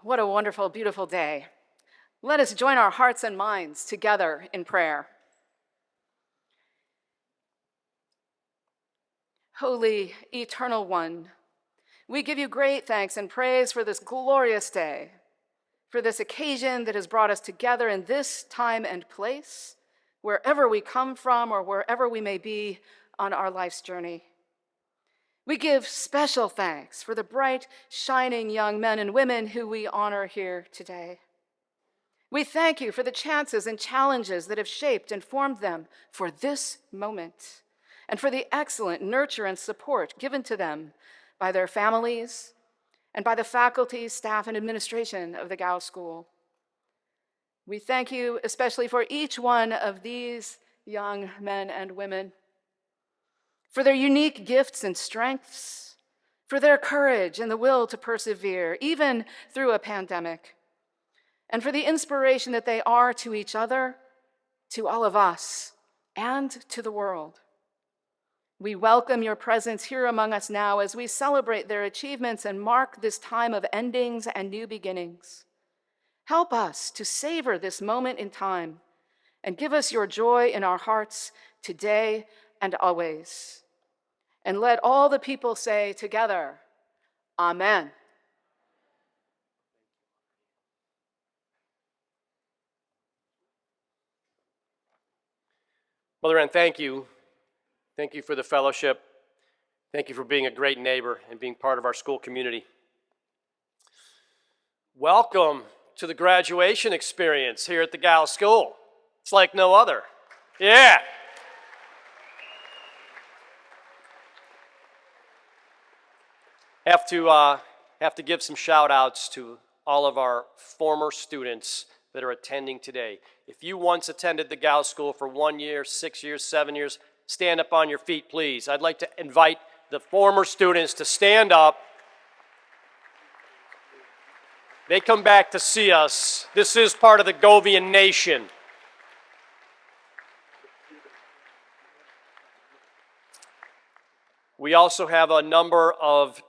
What a wonderful, beautiful day. Let us join our hearts and minds together in prayer. Holy, eternal one, we give you great thanks and praise for this glorious day, for this occasion that has brought us together in this time and place, wherever we come from or wherever we may be on our life's journey. We give special thanks for the bright, shining young men and women who we honor here today. We thank you for the chances and challenges that have shaped and formed them for this moment, and for the excellent nurture and support given to them by their families and by the faculty, staff, and administration of the Gow School. We thank you especially for each one of these young men and women, for their unique gifts and strengths, for their courage and the will to persevere, even through a pandemic, and for the inspiration that they are to each other, to all of us, and to the world. We welcome your presence here among us now as we celebrate their achievements and mark this time of endings and new beginnings. Help us to savor this moment in time and give us your joy in our hearts today and always. And let all the people say together, Amen. Mother Ann, thank you. Thank you for the fellowship. Thank you for being a great neighbor and being part of our school community. Welcome to the graduation experience here at the Gow School. It's like no other. Yeah. Have to give some shout outs to all of our former students that are attending today. If you once attended the Gow School for 1 year, 6 years, 7 years, stand up on your feet, please. I'd like to invite the former students to stand up. They come back to see us. This is part of the Govian nation. We also have a number of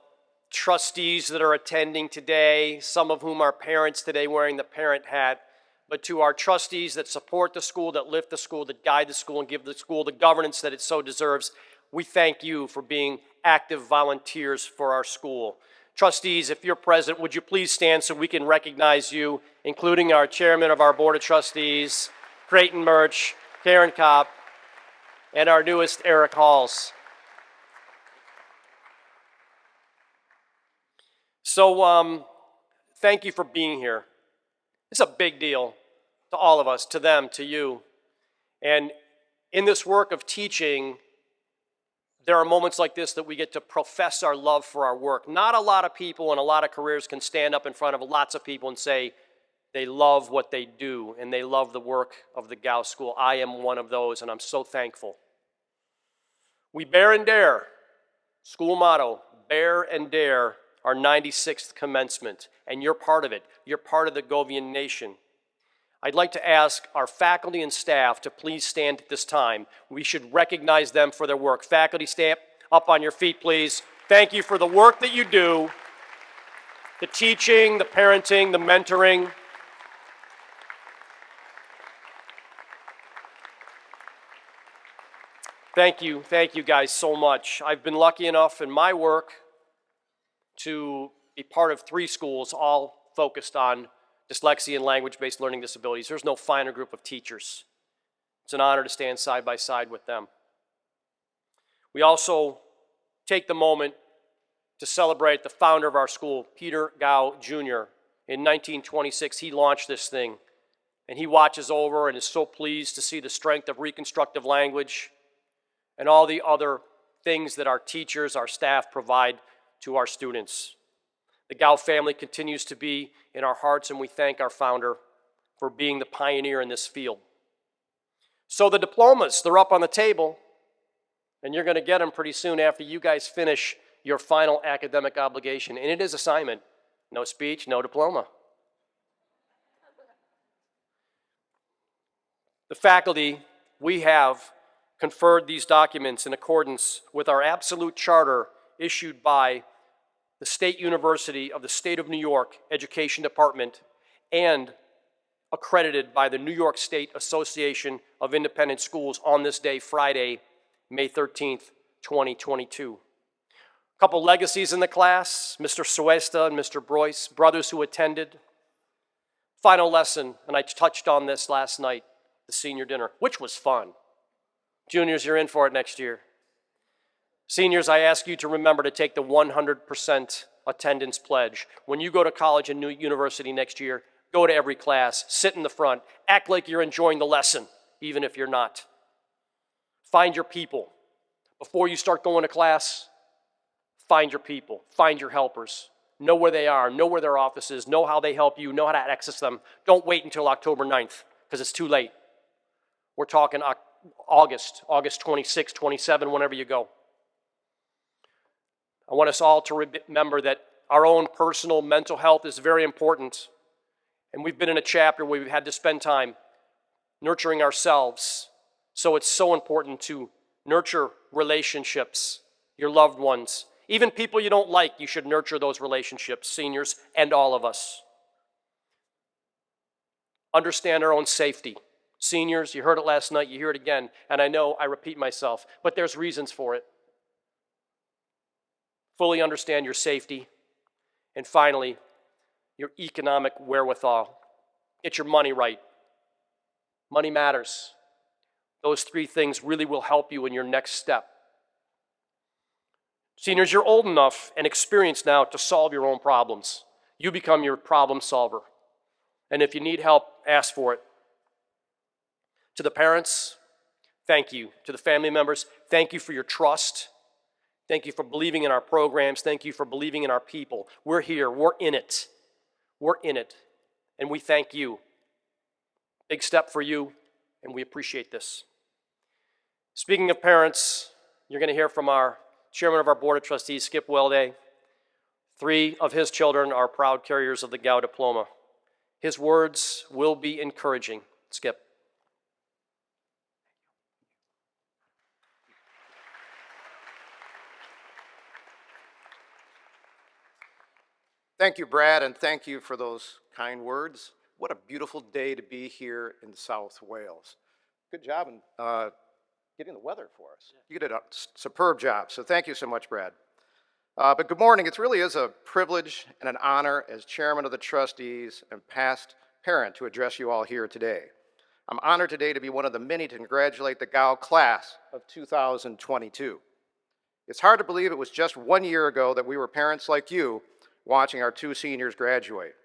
trustees that are attending today, some of whom are parents today wearing the parent hat. But to our trustees that support the school, that lift the school, that guide the school, and give the school the governance that it so deserves, we thank you for being active volunteers for our school. Trustees, if you're present, would you please stand so we can recognize you, including our chairman of our board of trustees, Creighton Murch, Karen Kopp, and our newest, Eric Halls. So thank you for being here. It's a big deal to all of us, to them, to you. And in this work of teaching, there are moments like this that we get to profess our love for our work. Not a lot of people in a lot of careers can stand up in front of lots of people and say they love what they do and they love the work of the Gow School. I am one of those, and I'm so thankful. We bear and dare, school motto, bear and dare, our 96th commencement, and you're part of it. You're part of the Govian nation. I'd like to ask our faculty and staff to please stand at this time. We should recognize them for their work. Faculty, stand up on your feet, please. Thank you for the work that you do, the teaching, the parenting, the mentoring. Thank you guys so much. I've been lucky enough in my work to be part of 3 schools, all focused on dyslexia and language-based learning disabilities. There's no finer group of teachers. It's an honor to stand side by side with them. We also take the moment to celebrate the founder of our school, Peter Gow, Jr. In 1926, he launched this thing, and he watches over and is so pleased to see the strength of reconstructive language and all the other things that our teachers, our staff provide to our students. The Gow family continues to be in our hearts, and we thank our founder for being the pioneer in this field. So the diplomas, they're up on the table, and you're going to get them pretty soon after you guys finish your final academic obligation. And it is assignment. No speech, no diploma. The faculty, we have conferred these documents in accordance with our absolute charter issued by the State University of the State of New York Education Department, and accredited by the New York State Association of Independent Schools on this day, Friday, May 13th, 2022. A couple legacies in the class, Mr. Suesta and Mr. Broyce, brothers who attended. Final lesson, and I touched on this last night, the senior dinner, which was fun. Juniors, you're in for it next year. Seniors, I ask you to remember to take the 100% attendance pledge. When you go to college and university next year, go to every class, sit in the front, act like you're enjoying the lesson, even if you're not. Find your people. Before you start going to class, find your people, find your helpers. Know where they are, know where their office is, know how they help you, know how to access them. Don't wait until October 9th, because it's too late. We're talking August 26, 27, whenever you go. I want us all to remember that our own personal mental health is very important. And we've been in a chapter where we've had to spend time nurturing ourselves. So it's so important to nurture relationships, your loved ones. Even people you don't like, you should nurture those relationships, seniors and all of us. Understand our own safety. Seniors, you heard it last night, you hear it again, and I know I repeat myself, but there's reasons for it. Fully understand your safety. And finally, your economic wherewithal. Get your money right. Money matters. Those three things really will help you in your next step. Seniors, you're old enough and experienced now to solve your own problems. You become your problem solver. And if you need help, ask for it. To the parents, thank you. To the family members, thank you for your trust. Thank you for believing in our programs. Thank you for believing in our people. We're here. We're in it. We're in it, and we thank you. Big step for you, and we appreciate this. Speaking of parents, you're going to hear from our chairman of our Board of Trustees, Skip Welday. 3 of his children are proud carriers of the Gow diploma. His words will be encouraging. Skip. Thank you, Brad, and thank you for those kind words. What a beautiful day to be here in South Wales. Good job in getting the weather for us. You did a superb job, so thank you so much, Brad. But good morning. It really is a privilege and an honor as chairman of the trustees and past parent to address you all here today. I'm honored today to be one of the many to congratulate the Gow class of 2022. It's hard to believe it was just 1 year ago that we were parents like you watching our 2 seniors graduate.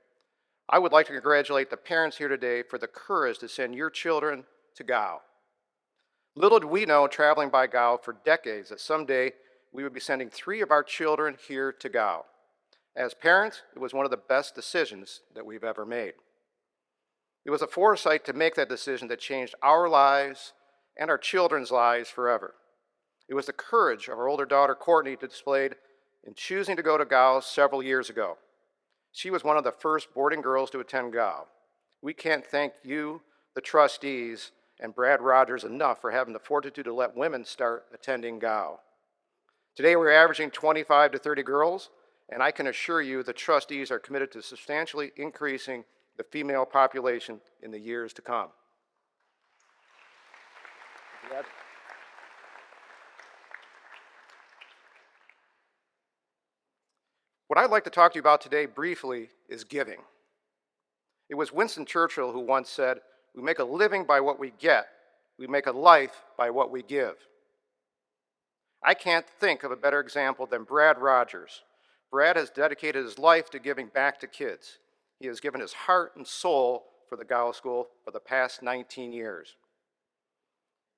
I would like to congratulate the parents here today for the courage to send your children to Gow. Little did we know, traveling by Gow for decades, that someday we would be sending 3 of our children here to Gow. As parents, it was one of the best decisions that we've ever made. It was a foresight to make that decision that changed our lives and our children's lives forever. It was the courage of our older daughter, Courtney, displayed in choosing to go to Gow several years ago. She was one of the first boarding girls to attend Gow. We can't thank you, the trustees, and Brad Rogers enough for having the fortitude to let women start attending Gow. Today we're averaging 25 to 30 girls, and I can assure you the trustees are committed to substantially increasing the female population in the years to come. What I'd like to talk to you about today briefly is giving. It was Winston Churchill who once said, "We make a living by what we get. We make a life by what we give." I can't think of a better example than Brad Rogers. Brad has dedicated his life to giving back to kids. He has given his heart and soul for the Gow School for the past 19 years.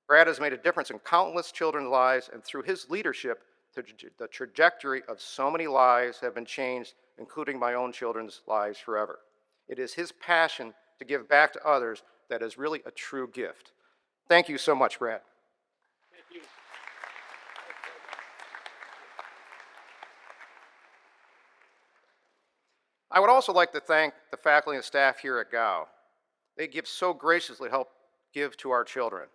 Brad has made a difference in countless children's lives, and through his leadership, the trajectory of so many lives have been changed, including my own children's lives forever. It is his passion to give back to others that is really a true gift. Thank you so much, Brad. Thank you. I would also like to thank the faculty and staff here at Gow. They give so graciously to help give to our children.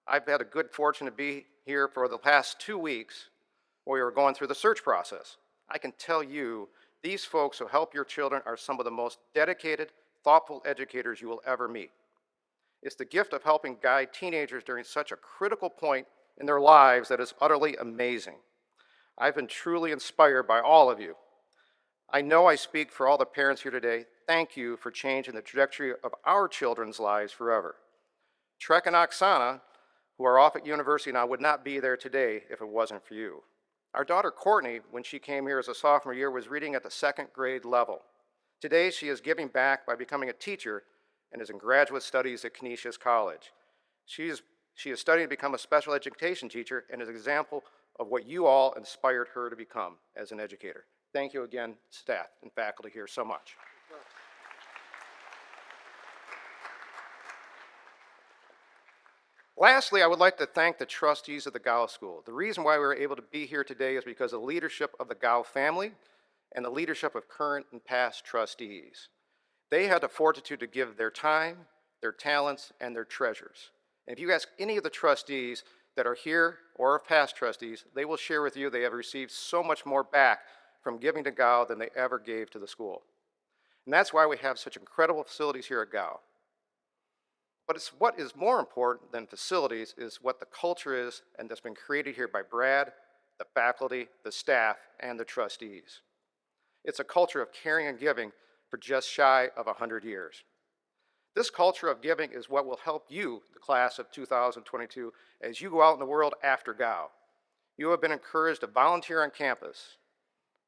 I've had a good fortune to be here for the past 2 weeks where we were going through the search process. I can tell you, these folks who help your children are some of the most dedicated, thoughtful educators you will ever meet. It's the gift of helping guide teenagers during such a critical point in their lives that is utterly amazing. I've been truly inspired by all of you. I know I speak for all the parents here today. Thank you for changing the trajectory of our children's lives forever. Trek and Oksana, who are off at university now, would not be there today if it wasn't for you. Our daughter Courtney, when she came here as a sophomore year, was reading at the second grade level. Today, she is giving back by becoming a teacher and is in graduate studies at Canisius College. She is studying to become a special education teacher and is an example of what you all inspired her to become as an educator. Thank you again, staff and faculty here, so much. Lastly, I would like to thank the trustees of the Gow School. The reason why we were able to be here today is because of the leadership of the Gow family and the leadership of current and past trustees. They had the fortitude to give their time, their talents, and their treasures. And if you ask any of the trustees that are here or past trustees, they will share with you they have received so much more back from giving to Gow than they ever gave to the school. And that's why we have such incredible facilities here at Gow. But it's what is more important than facilities is what the culture is and that's been created here by Brad, the faculty, the staff, and the trustees. It's a culture of caring and giving for just shy of 100 years. This culture of giving is what will help you, the class of 2022, as you go out in the world after Gow. You have been encouraged to volunteer on campus,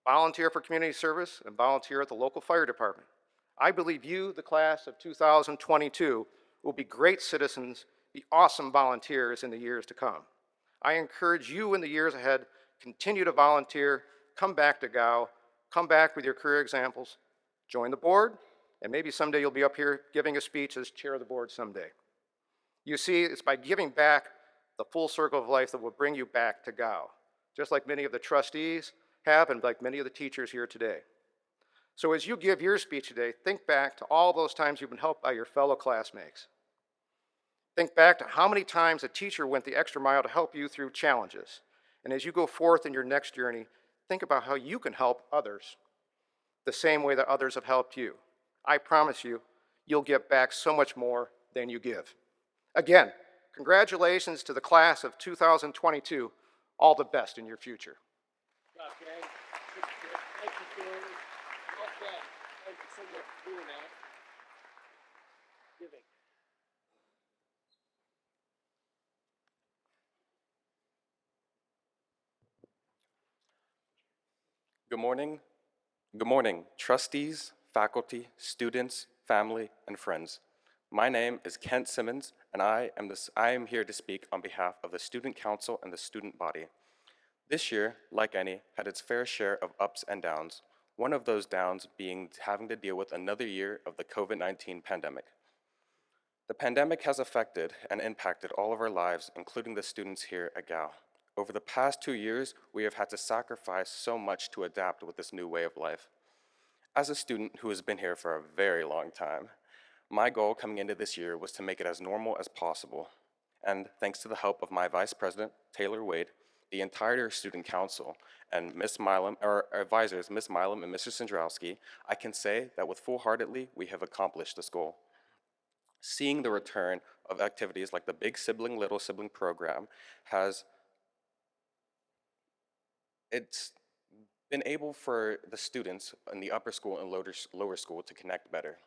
volunteer for community service, and volunteer at the local fire department. I believe you, the class of 2022, will be great citizens, be awesome volunteers in the years to come. I encourage you in the years ahead, continue to volunteer, come back to Gow, come back with your career examples, join the board, and maybe someday you'll be up here giving a speech as chair of the board someday. You see, it's by giving back the full circle of life that will bring you back to Gow, just like many of the trustees have and like many of the teachers here today. So as you give your speech today, think back to all those times you've been helped by your fellow classmates. Think back to how many times a teacher went the extra mile to help you through challenges. And as you go forth in your next journey, think about how you can help others the same way that others have helped you. I promise you, you'll get back so much more than you give. Again, congratulations to the class of 2022. All the best in your future. Thank you, Gary. Well said. Thank you so much for doing that. Giving. Good morning, trustees, faculty, students, family, and friends. My name is Kent Simmons, and I am here to speak on behalf of the Student Council and the student body. This year, like any, had its fair share of ups and downs, one of those downs being having to deal with another year of the COVID-19 pandemic. The pandemic has affected and impacted all of our lives, including the students here at Gow. Over the past 2 years, we have had to sacrifice so much to adapt with this new way of life. As a student who has been here for a very long time, my goal coming into this year was to make it as normal as possible. And thanks to the help of my Vice President, Taylor Wade, the entire Student Council, and Ms. Milam, our advisors, Ms. Milam and Mr. Sandrowski, I can say that with full-heartedly, we have accomplished this goal. Seeing the return of activities like the Big Sibling, Little Sibling program it's been able for the students in the upper school and lower school to connect better.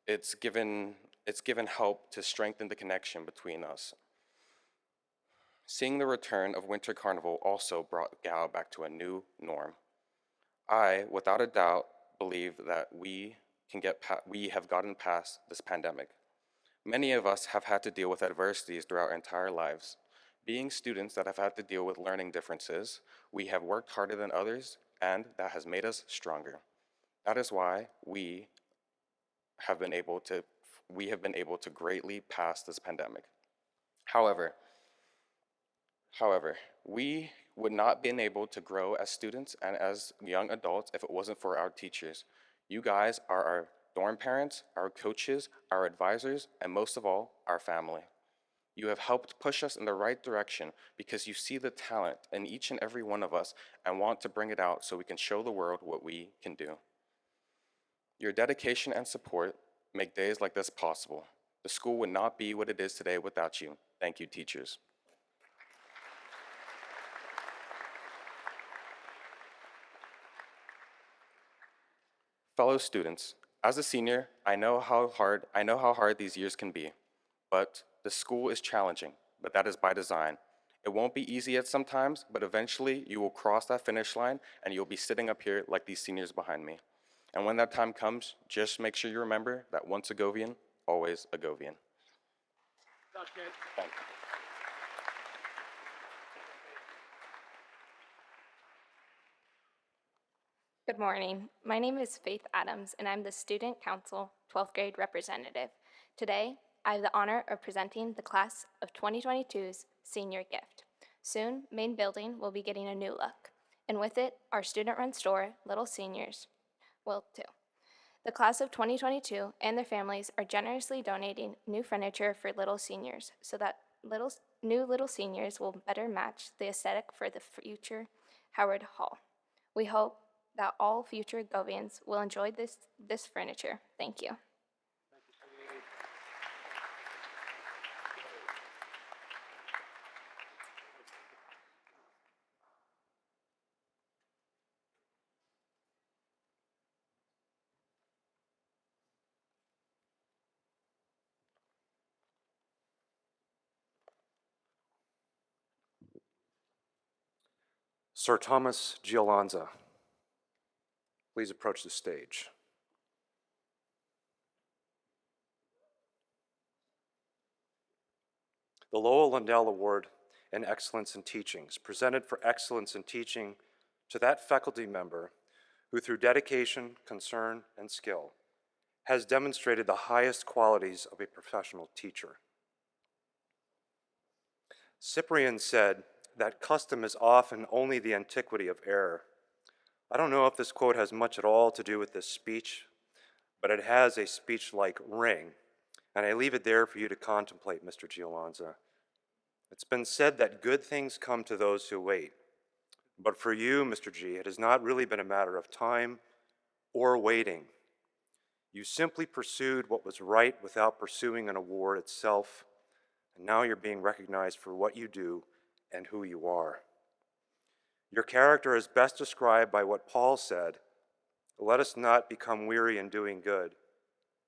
It's given help to strengthen the connection between us. Seeing the return of Winter Carnival also brought Gow back to a new norm. I, without a doubt, believe that we have gotten past this pandemic. Many of us have had to deal with adversities throughout our entire lives. Being students that have had to deal with learning differences, we have worked harder than others, and that has made us stronger. That is why we have been able to greatly pass this pandemic. However, we would not been able to grow as students and as young adults if it wasn't for our teachers. You guys are our dorm parents, our coaches, our advisors, and most of all, our family. You have helped push us in the right direction because you see the talent in each and every one of us and want to bring it out so we can show the world what we can do. Your dedication and support make days like this possible. The school would not be what it is today without you. Thank you, teachers. Fellow students, as a senior, I know how hard these years can be. But the school is challenging, but that is by design. It won't be easy at some times, but eventually you will cross that finish line and you'll be sitting up here like these seniors behind me. And when that time comes, just make sure you remember that once a Govian, always a Govian. Thank you. Good morning. My name is Faith Adams, and I'm the Student Council 12th grade representative. Today, I have the honor of presenting the class of 2022's senior gift. Soon, main building will be getting a new look, and with it, our student-run store, Little Seniors, will too. The class of 2022 and their families are generously donating new furniture for Little Seniors so that new Little Seniors will better match the aesthetic for the future Howard Hall. We hope that all future Govians will enjoy this furniture. Thank you. Sir Thomas Giolanza, please approach the stage. The Lowell Lundell Award in Excellence in Teaching is presented for excellence in teaching to that faculty member who, through dedication, concern, and skill, has demonstrated the highest qualities of a professional teacher. Cyprian said that custom is often only the antiquity of error. I don't know if this quote has much at all to do with this speech, but it has a speech-like ring, and I leave it there for you to contemplate, Mr. Giolanza. It's been said that good things come to those who wait, but for you, Mr. G, it has not really been a matter of time or waiting. You simply pursued what was right without pursuing an award itself, and now you're being recognized for what you do and who you are. Your character is best described by what Paul said, "Let us not become weary in doing good,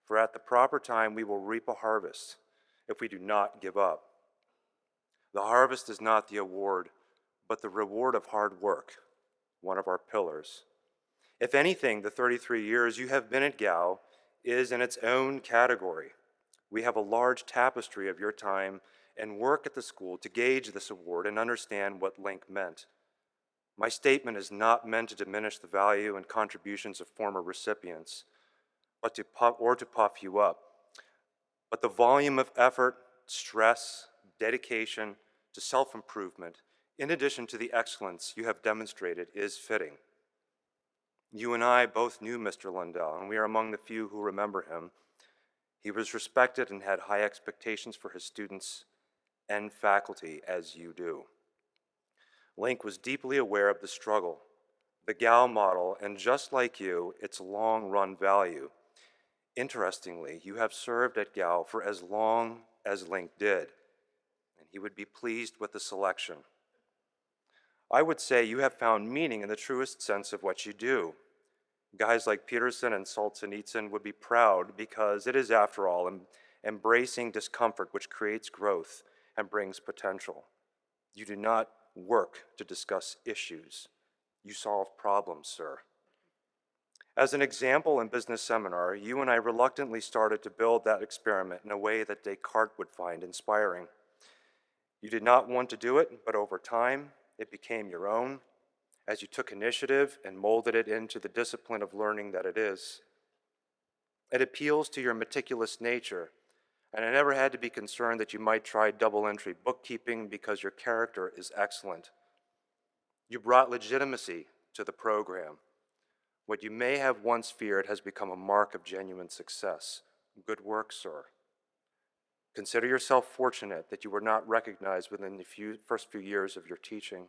for at the proper time we will reap a harvest if we do not give up." The harvest is not the award, but the reward of hard work, one of our pillars. If anything, the 33 years you have been at Gow is in its own category. We have a large tapestry of your time and work at the school to gauge this award and understand what Link meant. My statement is not meant to diminish the value and contributions of former recipients, but to puff you up. But the volume of effort, stress, dedication to self-improvement, in addition to the excellence you have demonstrated, is fitting. You and I both knew Mr. Lundell, and we are among the few who remember him. He was respected and had high expectations for his students and faculty, as you do. Link was deeply aware of the struggle, the Gow model, and just like you, its long-run value. Interestingly, you have served at Gow for as long as Link did, and he would be pleased with the selection. I would say you have found meaning in the truest sense of what you do. Guys like Peterson and Solzhenitsyn would be proud because it is, after all, embracing discomfort which creates growth and brings potential. You do not work to discuss issues. You solve problems, sir. As an example in business seminar, you and I reluctantly started to build that experiment in a way that Descartes would find inspiring. You did not want to do it, but over time, it became your own as you took initiative and molded it into the discipline of learning that it is. It appeals to your meticulous nature, and I never had to be concerned that you might try double-entry bookkeeping because your character is excellent. You brought legitimacy to the program. What you may have once feared has become a mark of genuine success. Good work, sir. Consider yourself fortunate that you were not recognized within the first few years of your teaching.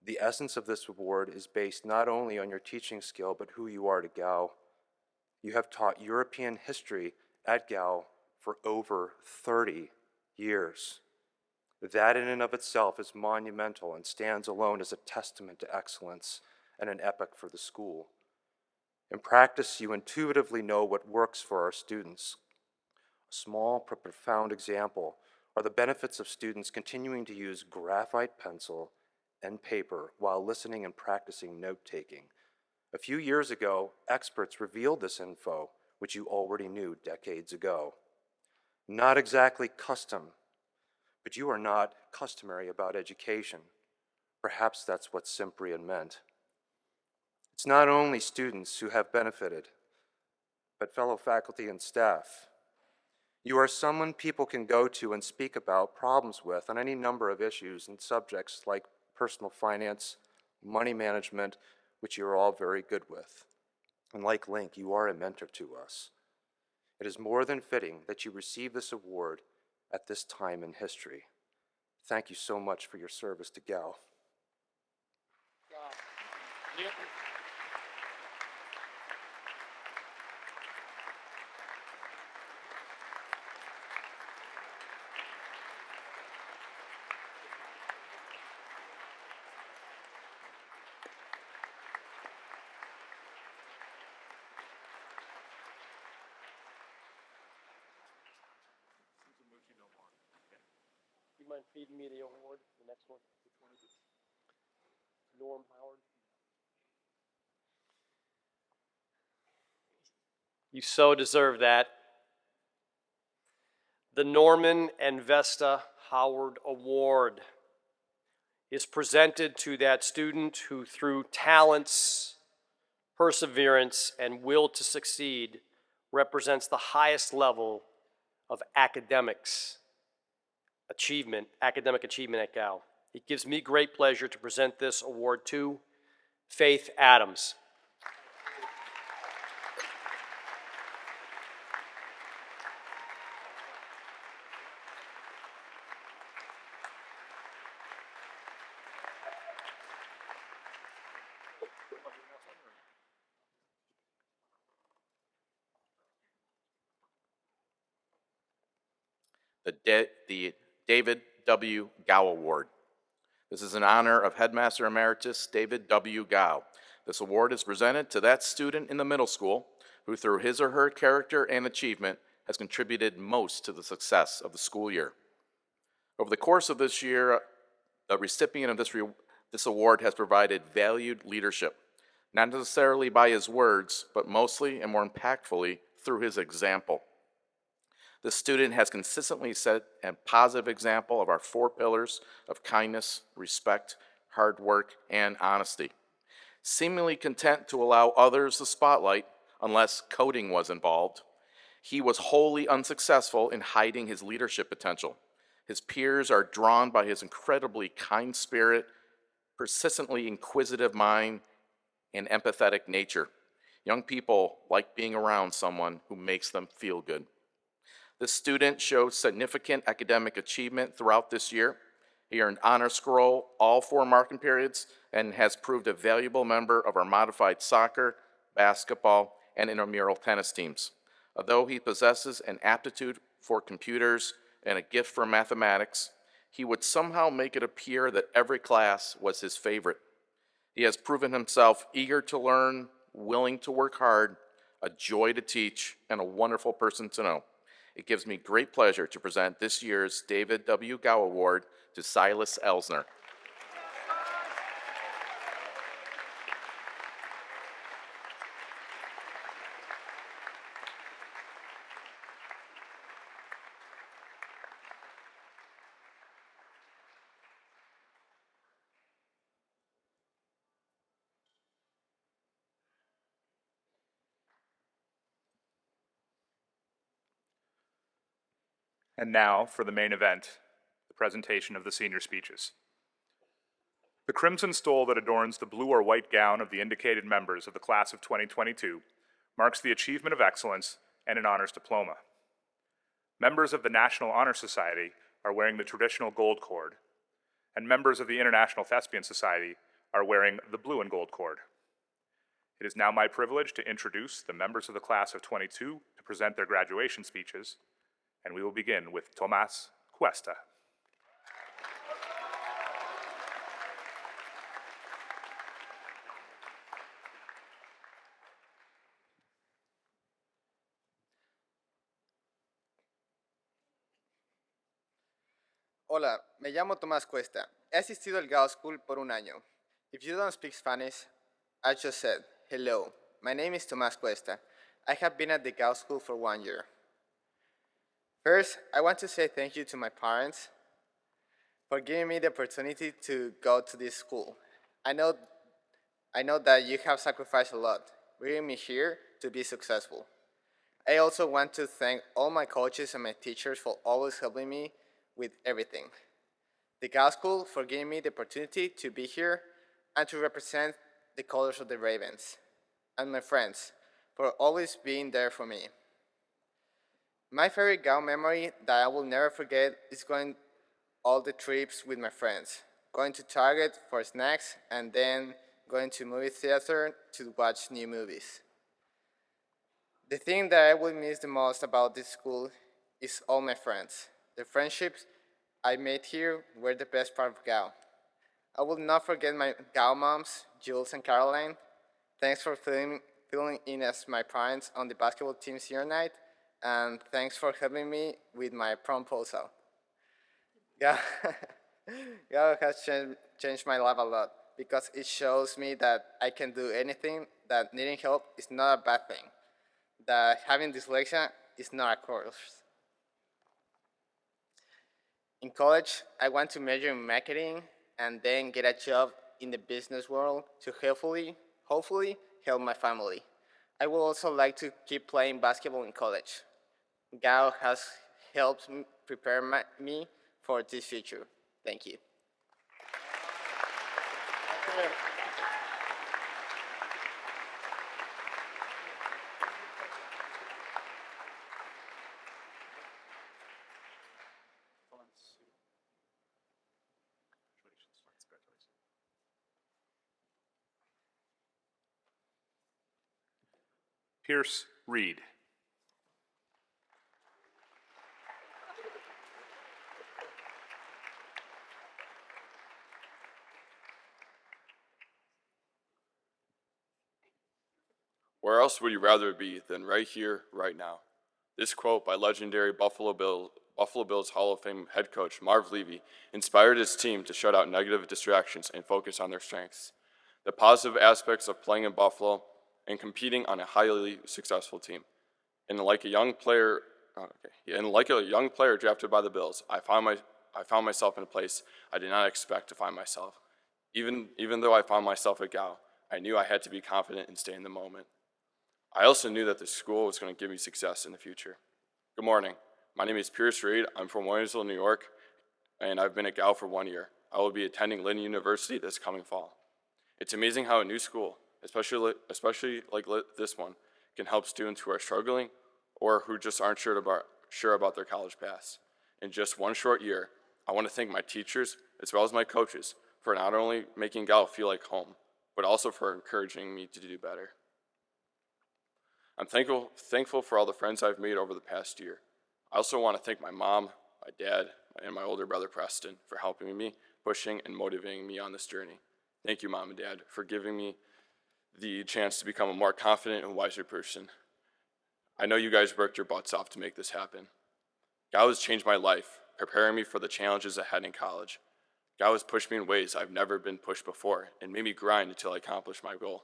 The essence of this award is based not only on your teaching skill, but who you are to Gao. You have taught European history at Gao for over 30 years. That in and of itself is monumental and stands alone as a testament to excellence and an epic for the school. In practice, you intuitively know what works for our students. A small but profound example are the benefits of students continuing to use graphite pencil and paper while listening and practicing note-taking. A few years ago, experts revealed this info, which you already knew decades ago. Not exactly custom, but you are not customary about education. Perhaps that's what Cyprian meant. It's not only students who have benefited, but fellow faculty and staff. You are someone people can go to and speak about problems with on any number of issues and subjects like personal finance, money management, which you're all very good with. And like Link, you are a mentor to us. It is more than fitting that you receive this award at this time in history. Thank you so much for your service to Gao. You mind feeding me the award, the next one? Which one is it? Norm Howard. You so deserve that. The Norman and Vesta Howard Award is presented to that student who, through talents, perseverance, and will to succeed, represents the highest level of academic achievement at Cal. It gives me great pleasure to present this award to Faith Adams. The David W. Gow Award. This is in honor of Headmaster Emeritus David W. Gow. This award is presented to that student in the middle school who, through his or her character and achievement, has contributed most to the success of the school year. Over the course of this year, the recipient of this award has provided valued leadership, not necessarily by his words, but mostly and more impactfully through his example. This student has consistently set a positive example of our 4 pillars of kindness, respect, hard work, and honesty. Seemingly content to allow others the spotlight unless coding was involved, he was wholly unsuccessful in hiding his leadership potential. His peers are drawn by his incredibly kind spirit, persistently inquisitive mind, and empathetic nature. Young people like being around someone who makes them feel good. This student showed significant academic achievement throughout this year. He earned honor scroll all 4 marking periods and has proved a valuable member of our modified soccer, basketball, and intramural tennis teams. Although he possesses an aptitude for computers and a gift for mathematics, he would somehow make it appear that every class was his favorite. He has proven himself eager to learn, willing to work hard, a joy to teach, and a wonderful person to know. It gives me great pleasure to present this year's David W. Gow Award to Silas Elsner. And now for the main event, the presentation of the senior speeches. The crimson stole that adorns the blue or white gown of the indicated members of the class of 2022 marks the achievement of excellence and an honors diploma. Members of the National Honor Society are wearing the traditional gold cord, and members of the International Thespian Society are wearing the blue and gold cord. It is now my privilege to introduce the members of the class of 22 to present their graduation speeches, and we will begin with Tomás Cuesta. Hola, me llamo Tomás Cuesta. He asistido al Gao School por un año. If you don't speak Spanish, I just said, hello, my name is Tomás Cuesta. I have been at the Gao School for 1 year. First, I want to say thank you to my parents for giving me the opportunity to go to this school. I know that you have sacrificed a lot, bringing me here to be successful. I also want to thank all my coaches and my teachers for always helping me with everything. The Gao School for giving me the opportunity to be here and to represent the colors of the Ravens. And my friends for always being there for me. My favorite Gao memory that I will never forget is going all the trips with my friends, going to Target for snacks and then going to movie theater to watch new movies. The thing that I will miss the most about this school is all my friends. The friendships I made here were the best part of Gao. I will not forget my Gao moms, Jules and Caroline. Thanks for filling in as my parents on the basketball team senior night, and thanks for helping me with my proposal. Gao has changed my life a lot because it shows me that I can do anything, that needing help is not a bad thing, that having dyslexia is not a curse. In college, I want to major in marketing and then get a job in the business world to hopefully help my family. I would also like to keep playing basketball in college. Gao has helped me prepare me for this future. Thank you. Pierce Reed. Where else would you rather be than right here, right now? This quote by legendary Buffalo Bills Hall of Fame head coach Marv Levy inspired his team to shut out negative distractions and focus on their strengths. The positive aspects of playing in Buffalo and competing on a highly successful team. And like a young player drafted by the Bills, I found myself in a place I did not expect to find myself. Even though I found myself at Gao, I knew I had to be confident and stay in the moment. I also knew that the school was going to give me success in the future. Good morning. My name is Pierce Reed. I'm from Williamsville, New York, and I've been at Gao for 1 year. I will be attending Lynn University this coming fall. It's amazing how a new school, especially like this one, can help students who are struggling or who just aren't sure about their college paths. In just 1 short year, I want to thank my teachers as well as my coaches for not only making Gao feel like home, but also for encouraging me to do better. I'm thankful for all the friends I've made over the past year. I also want to thank my mom, my dad, and my older brother Preston for helping me, pushing, and motivating me on this journey. Thank you, Mom and Dad, for giving me the chance to become a more confident and wiser person. I know you guys worked your butts off to make this happen. Gao has changed my life, preparing me for the challenges ahead in college. Gao has pushed me in ways I've never been pushed before and made me grind until I accomplish my goal.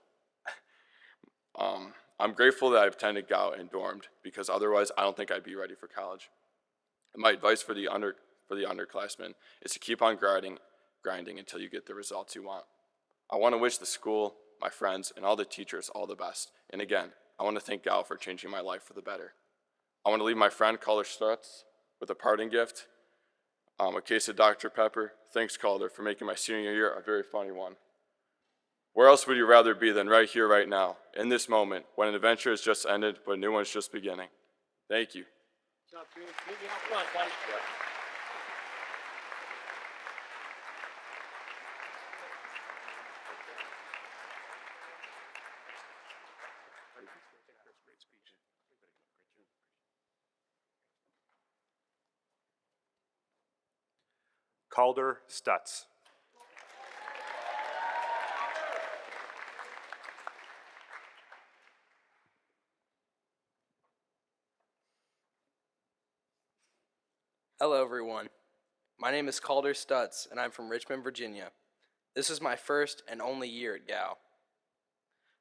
I'm grateful that I've attended Gao and dormed because otherwise I don't think I'd be ready for college. And my advice for the underclassmen is to keep on grinding until you get the results you want. I want to wish the school, my friends, and all the teachers all the best. And again, I want to thank Gao for changing my life for the better. I want to leave my friend Calder Stutz with a parting gift, a case of Dr. Pepper. Thanks, Calder, for making my senior year a very funny one. Where else would you rather be than right here, right now, in this moment, when an adventure has just ended, but a new one's just beginning? Thank you. Calder Stutz. Hello, everyone. My name is Calder Stutz, and I'm from Richmond, Virginia. This is my first and only year at Gow.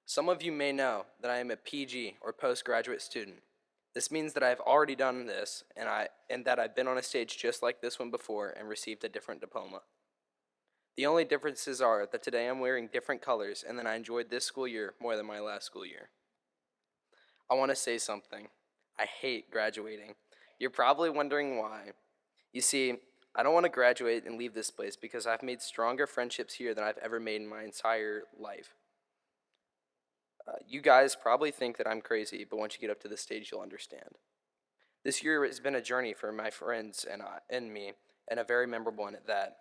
Some of you may know that I am a PG, or postgraduate student. This means that I have already done this, and that I've been on a stage just like this one before and received a different diploma. The only differences are that today I'm wearing different colors, and that I enjoyed this school year more than my last school year. I want to say something. I hate graduating. You're probably wondering why. You see, I don't want to graduate and leave this place because I've made stronger friendships here than I've ever made in my entire life. You guys probably think that I'm crazy, but once you get up to the stage, you'll understand. This year has been a journey for my friends and me, and a very memorable one at that.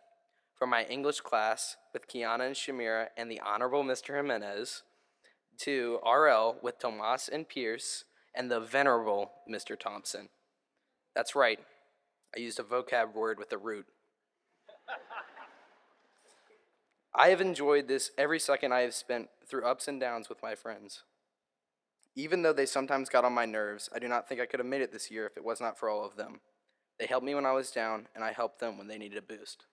From my English class with Kiana and Shamira and the Honorable Mr. Jimenez, to RL with Tomas and Pierce, and the Venerable Mr. Thompson. That's right, I used a vocab word with a root. I have enjoyed this every second I have spent through ups and downs with my friends. Even though they sometimes got on my nerves, I do not think I could have made it this year if it was not for all of them. They helped me when I was down, and I helped them when they needed a boost.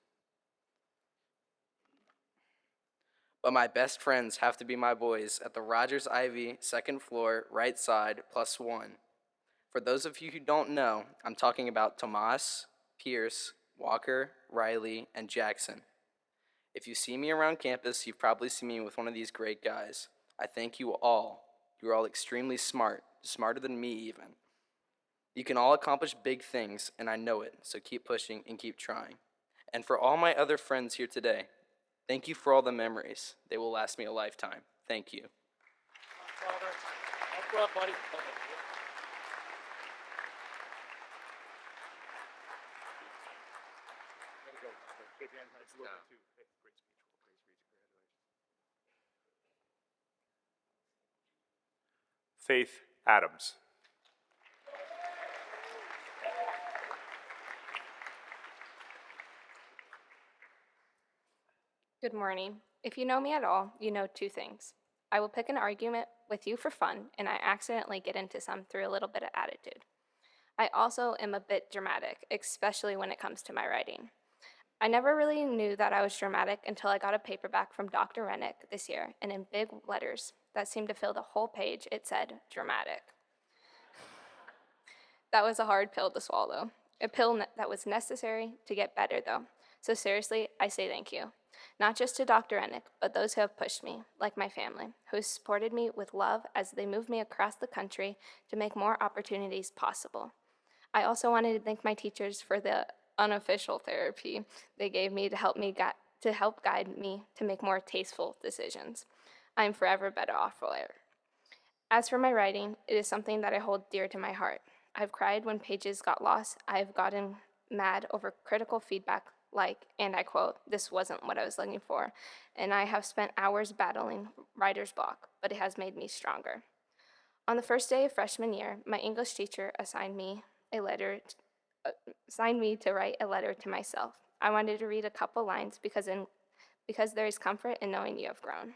But my best friends have to be my boys at the Rogers Ivy, second floor, right side, +1. For those of you who don't know, I'm talking about Tomas, Pierce, Walker, Riley, and Jackson. If you see me around campus, you've probably seen me with one of these great guys. I thank you all. You're all extremely smart, smarter than me even. You can all accomplish big things, and I know it, so keep pushing and keep trying. And for all my other friends here today, thank you for all the memories. They will last me a lifetime. Thank you. Faith Adams. Good morning. If you know me at all, you know two things. I will pick an argument with you for fun, and I accidentally get into some through a little bit of attitude. I also am a bit dramatic, especially when it comes to my writing. I never really knew that I was dramatic until I got a paperback from Dr. Rennick this year, and in big letters that seemed to fill the whole page, it said, dramatic. That was a hard pill to swallow. A pill that was necessary to get better, though. So seriously, I say thank you. Not just to Dr. Rennick, but those who have pushed me, like my family, who supported me with love as they moved me across the country to make more opportunities possible. I also wanted to thank my teachers for the unofficial therapy they gave me to help guide me to make more tasteful decisions. I am forever better off for it. As for my writing, it is something that I hold dear to my heart. I've cried when pages got lost. I've gotten mad over critical feedback like, and I quote, "This wasn't what I was looking for." And I have spent hours battling writer's block, but it has made me stronger. On the first day of freshman year, my English teacher assigned me to write a letter to myself. I wanted to read a couple lines because there is comfort in knowing you have grown.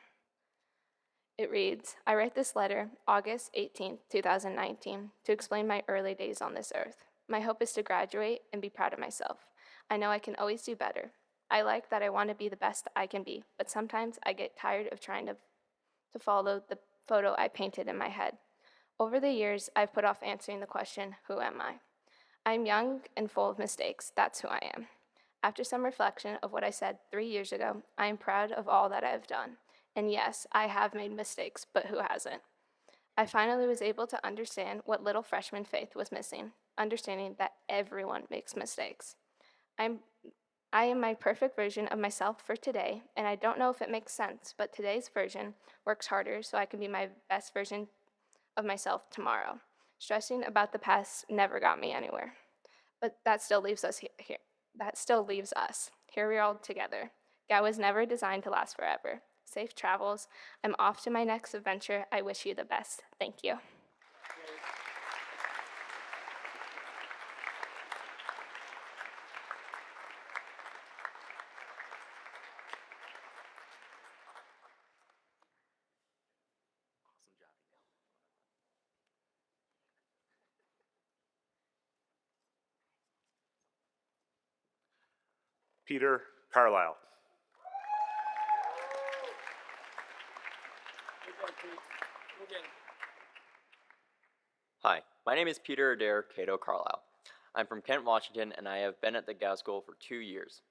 It reads, I write this letter August 18, 2019, to explain my early days on this earth. My hope is to graduate and be proud of myself. I know I can always do better. I like that I want to be the best I can be, but sometimes I get tired of trying to follow the photo I painted in my head. Over the years, I've put off answering the question, who am I? I'm young and full of mistakes. That's who I am. After some reflection of what I said 3 years ago, I am proud of all that I have done. And yes, I have made mistakes, but who hasn't? I finally was able to understand what little freshman Faith was missing, understanding that everyone makes mistakes. I am my perfect version of myself for today, and I don't know if it makes sense, but today's version works harder so I can be my best version of myself tomorrow. Stressing about the past never got me anywhere. But that still leaves us here. That still leaves us. Here we are all together. GOW was never designed to last forever. Safe travels. I'm off to my next adventure. I wish you the best. Thank you. Peter Carlisle. Hi, my name is Peter Adair Cato Carlisle. I'm from Kent, Washington, and I have been at the GOW School for 2 years.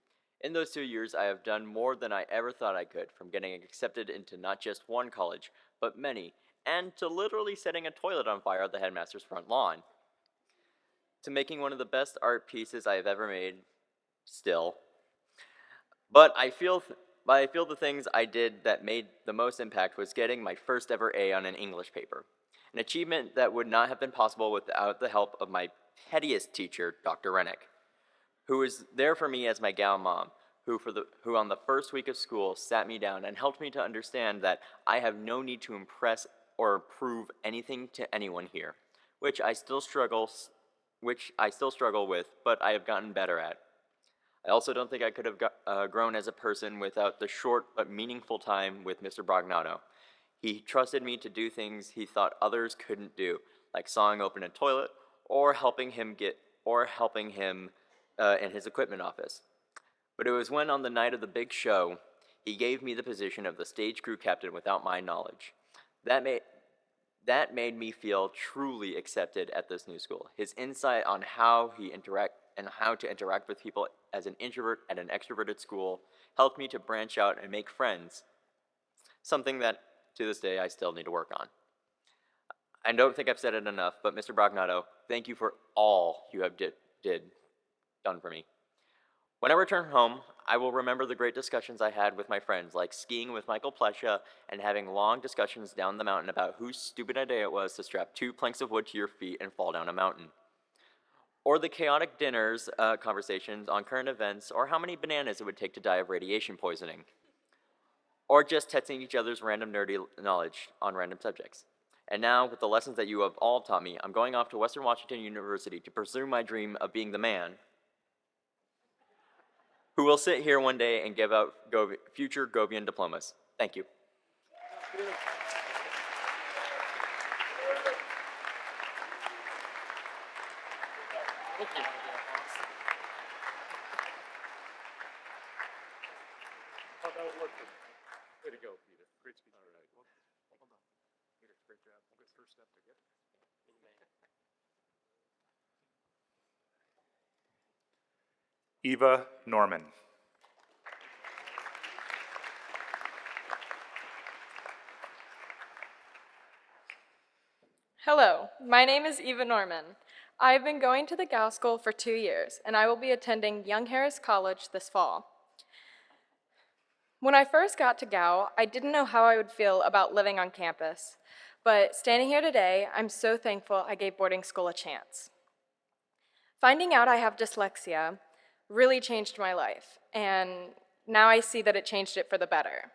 In those 2 years, I have done more than I ever thought I could, from getting accepted into not just one college, but many, and to literally setting a toilet on fire at the headmaster's front lawn, to making one of the best art pieces I have ever made, still. But I feel the things I did that made the most impact was getting my first ever A on an English paper. An achievement that would not have been possible without the help of my pettiest teacher, Dr. Rennick, who was there for me as my GOW mom, who on the first week of school sat me down and helped me to understand that I have no need to impress or prove anything to anyone here, which I still struggle with, but I have gotten better at. I also don't think I could have grown as a person without the short but meaningful time with Mr. Brognato. He trusted me to do things he thought others couldn't do, like sawing open a toilet or helping him in his equipment office. But it was when on the night of the big show, he gave me the position of the stage crew captain without my knowledge. That made me feel truly accepted at this new school. His insight on how to interact with people as an introvert at an extroverted school helped me to branch out and make friends, something that to this day I still need to work on. I don't think I've said it enough, but Mr. Brognato, thank you for all you have done for me. When I return home, I will remember the great discussions I had with my friends, like skiing with Michael Plescia and having long discussions down the mountain about whose stupid idea it was to strap 2 planks of wood to your feet and fall down a mountain. Or the chaotic dinners, conversations on current events, or how many bananas it would take to die of radiation poisoning. Or just testing each other's random nerdy knowledge on random subjects. And now, with the lessons that you have all taught me, I'm going off to Western Washington University to pursue my dream of being the man who will sit here one day and give out future Govian diplomas. Thank you. Way to go, Peter. Great speech. All right. Well, hold on. Peter, great job. Good first step to get. Eva Norman. Hello, my name is Eva Norman. I have been going to the GOW School for 2 years, and I will be attending Young Harris College this fall. When I first got to GOW, I didn't know how I would feel about living on campus, but standing here today, I'm so thankful I gave boarding school a chance. Finding out I have dyslexia really changed my life, and now I see that it changed it for the better.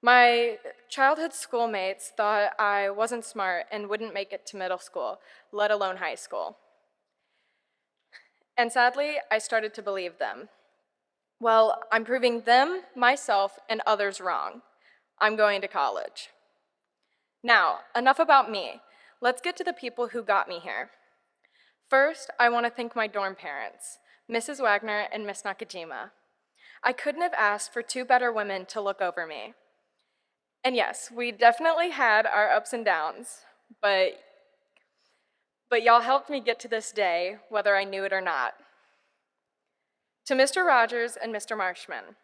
My childhood schoolmates thought I wasn't smart and wouldn't make it to middle school, let alone high school. And sadly, I started to believe them. Well, I'm proving them, myself, and others wrong. I'm going to college. Now, enough about me. Let's get to the people who got me here. First, I want to thank my dorm parents, Mrs. Wagner and Miss Nakajima. I couldn't have asked for 2 better women to look over me. And yes, we definitely had our ups and downs, but y'all helped me get to this day, whether I knew it or not. To Mr. Rogers and Mr. Marshman,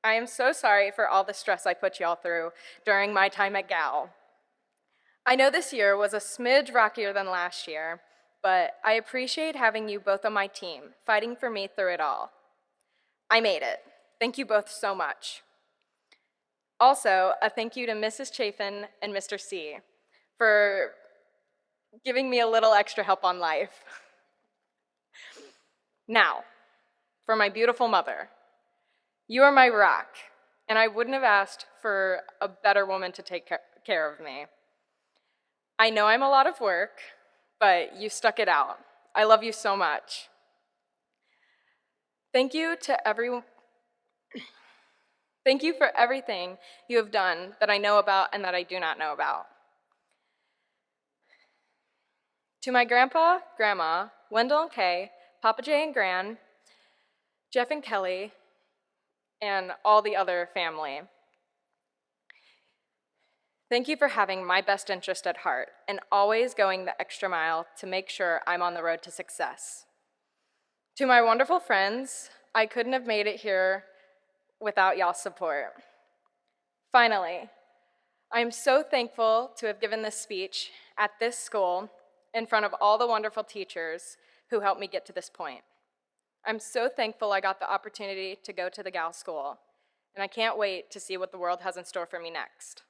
I am so sorry for all the stress I put y'all through during my time at GOW. I know this year was a smidge rockier than last year, but I appreciate having you both on my team, fighting for me through it all. I made it. Thank you both so much. Also, a thank you to Mrs. Chafin and Mr. C for giving me a little extra help on life. Now, for my beautiful mother. You are my rock, and I wouldn't have asked for a better woman to take care of me. I know I'm a lot of work, but you stuck it out. I love you so much. Thank you to everyone. Thank you for everything you have done that I know about and that I do not know about. To my grandpa, grandma, Wendell and Kay, Papa Jay and Gran, Jeff and Kelly, and all the other family. Thank you for having my best interest at heart and always going the extra mile to make sure I'm on the road to success. To my wonderful friends, I couldn't have made it here without y'all's support. Finally, I am so thankful to have given this speech at this school in front of all the wonderful teachers who helped me get to this point. I'm so thankful I got the opportunity to go to the Gal School, and I can't wait to see what the world has in store for me next.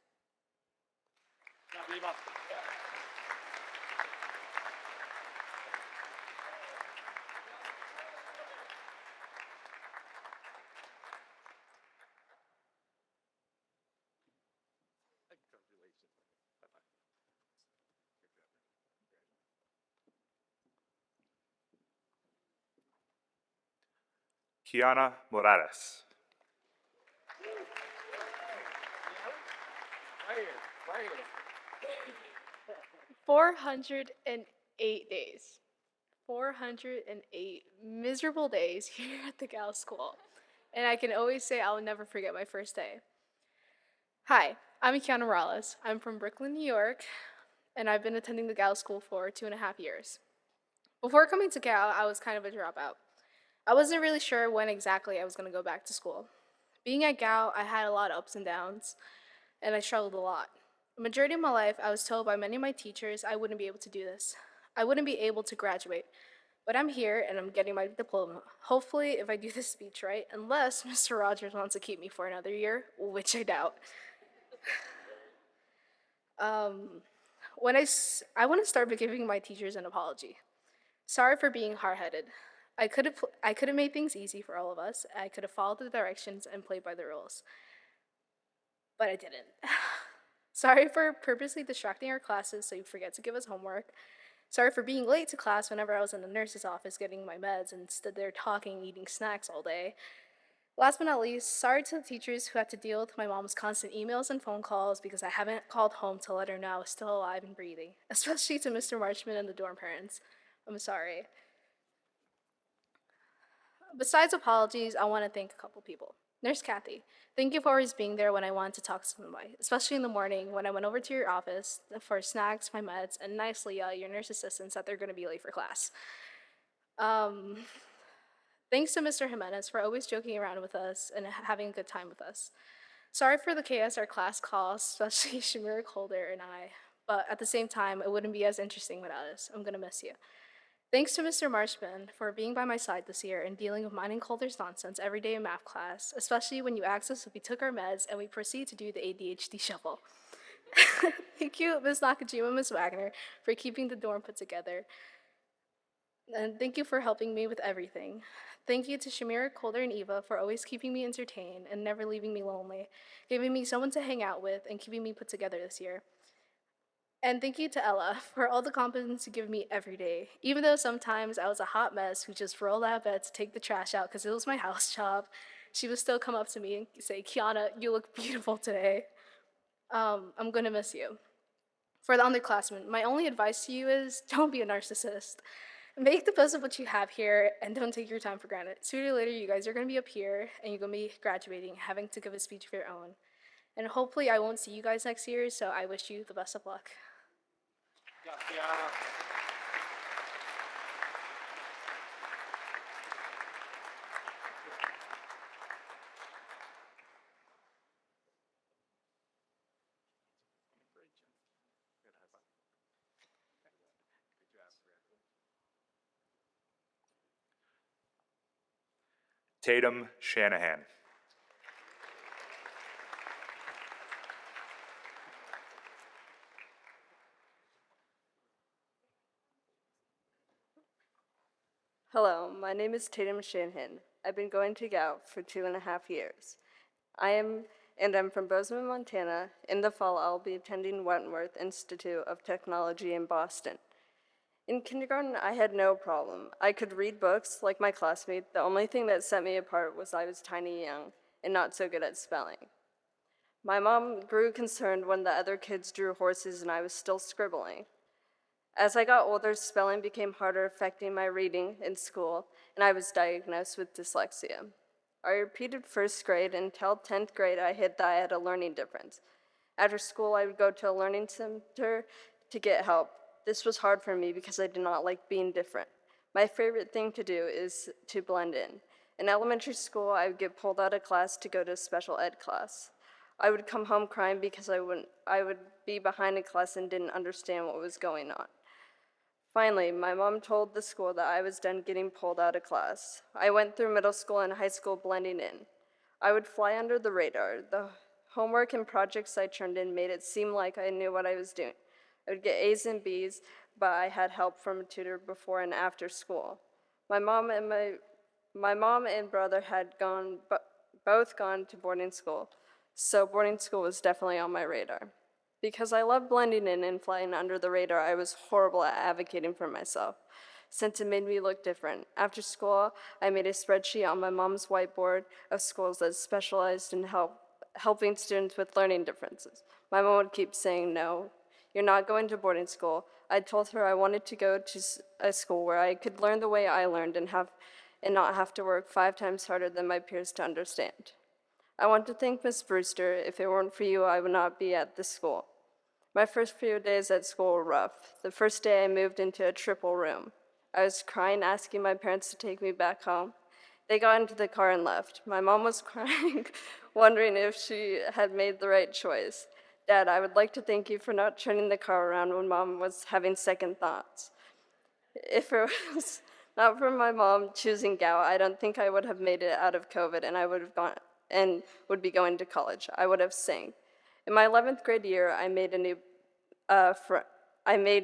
Kiana Morales. 408 days. 408 miserable days here at the Gal School. And I can always say I'll never forget my first day. Hi, I'm Kiana Morales. I'm from Brooklyn, New York, and I've been attending the Gal School for 2.5 years. Before coming to Gal, I was kind of a dropout. I wasn't really sure when exactly I was going to go back to school. Being at Gal, I had a lot of ups and downs, and I struggled a lot. The majority of my life, I was told by many of my teachers I wouldn't be able to do this. I wouldn't be able to graduate. But I'm here, and I'm getting my diploma. Hopefully, if I do this speech right, unless Mr. Rogers wants to keep me for another year, which I doubt. I want to start by giving my teachers an apology. Sorry for being hard-headed. I could have made things easy for all of us. I could have followed the directions and played by the rules. But I didn't. Sorry for purposely distracting our classes so you forget to give us homework. Sorry for being late to class whenever I was in the nurse's office getting my meds and stood there talking, eating snacks all day. Last but not least, sorry to the teachers who had to deal with my mom's constant emails and phone calls because I haven't called home to let her know I was still alive and breathing, especially to Mr. Marchman and the dorm parents. I'm sorry. Besides apologies, I want to thank a couple people. Nurse Kathy, thank you for always being there when I wanted to talk to somebody, especially in the morning when I went over to your office for snacks, my meds, and nicely your nurse assistants that they're going to be late for class. Thanks to Mr. Jimenez for always joking around with us and having a good time with us. Sorry for the chaos our class caused, especially Shamira Calder and I, but at the same time, it wouldn't be as interesting without us. I'm going to miss you. Thanks to Mr. Marchman for being by my side this year and dealing with mine and Calder's nonsense every day in math class, especially when you asked us if we took our meds and we proceed to do the ADHD shuffle. Thank you, Ms. Nakajima and Ms. Wagner, for keeping the dorm put together. And thank you for helping me with everything. Thank you to Shamira, Calder, and Eva for always keeping me entertained and never leaving me lonely, giving me someone to hang out with, and keeping me put together this year. And thank you to Ella for all the compliments you give me every day. Even though sometimes I was a hot mess who just rolled out of bed to take the trash out because it was my house job, she would still come up to me and say, Kiana, you look beautiful today. I'm gonna miss you. For the underclassmen, my only advice to you is don't be a narcissist. Make the best of what you have here and don't take your time for granted. Sooner or later, you guys are gonna be up here and you're gonna be graduating, having to give a speech of your own. And hopefully I won't see you guys next year, so I wish you the best of luck. Tatum Shanahan. Hello, my name is Tatum Shanahan. I've been going to Gout for 2.5 years. I'm from Bozeman, Montana. In the fall, I'll be attending Wentworth Institute of Technology in Boston. In kindergarten, I had no problem. I could read books like my classmate. The only thing that set me apart was I was tiny and young and not so good at spelling. My mom grew concerned when the other kids drew horses and I was still scribbling. As I got older, spelling became harder, affecting my reading in school, and I was diagnosed with dyslexia. I repeated first grade until 10th grade. I hit that I had a learning difference. After school, I would go to a learning center to get help. This was hard for me because I did not like being different. My favorite thing to do is to blend in. In elementary school, I would get pulled out of class to go to a special ed class. I would come home crying because I would be behind in class and didn't understand what was going on. Finally, my mom told the school that I was done getting pulled out of class. I went through middle school and high school blending in. I would fly under the radar. The homework and projects I turned in made it seem like I knew what I was doing. I would get A's and B's, but I had help from a tutor before and after school. My mom and brother had both gone to boarding school, so boarding school was definitely on my radar. Because I love blending in and flying under the radar, I was horrible at advocating for myself, since it made me look different. After school, I made a spreadsheet on my mom's whiteboard of schools that specialized in helping students with learning differences. My mom would keep saying, "No, you're not going to boarding school." I told her I wanted to go to a school where I could learn the way I learned and not have to work 5 times harder than my peers to understand. I want to thank Miss Brewster. If it weren't for you, I would not be at this school. My first few days at school were rough. The first day I moved into a triple room. I was crying, asking my parents to take me back home. They got into the car and left. My mom was crying, wondering if she had made the right choice. Dad, I would like to thank you for not turning the car around when Mom was having second thoughts. If it was not for my mom choosing gout, I don't think I would have made it out of COVID, and I would be going to college. I would have sang. In my 11th grade year, I made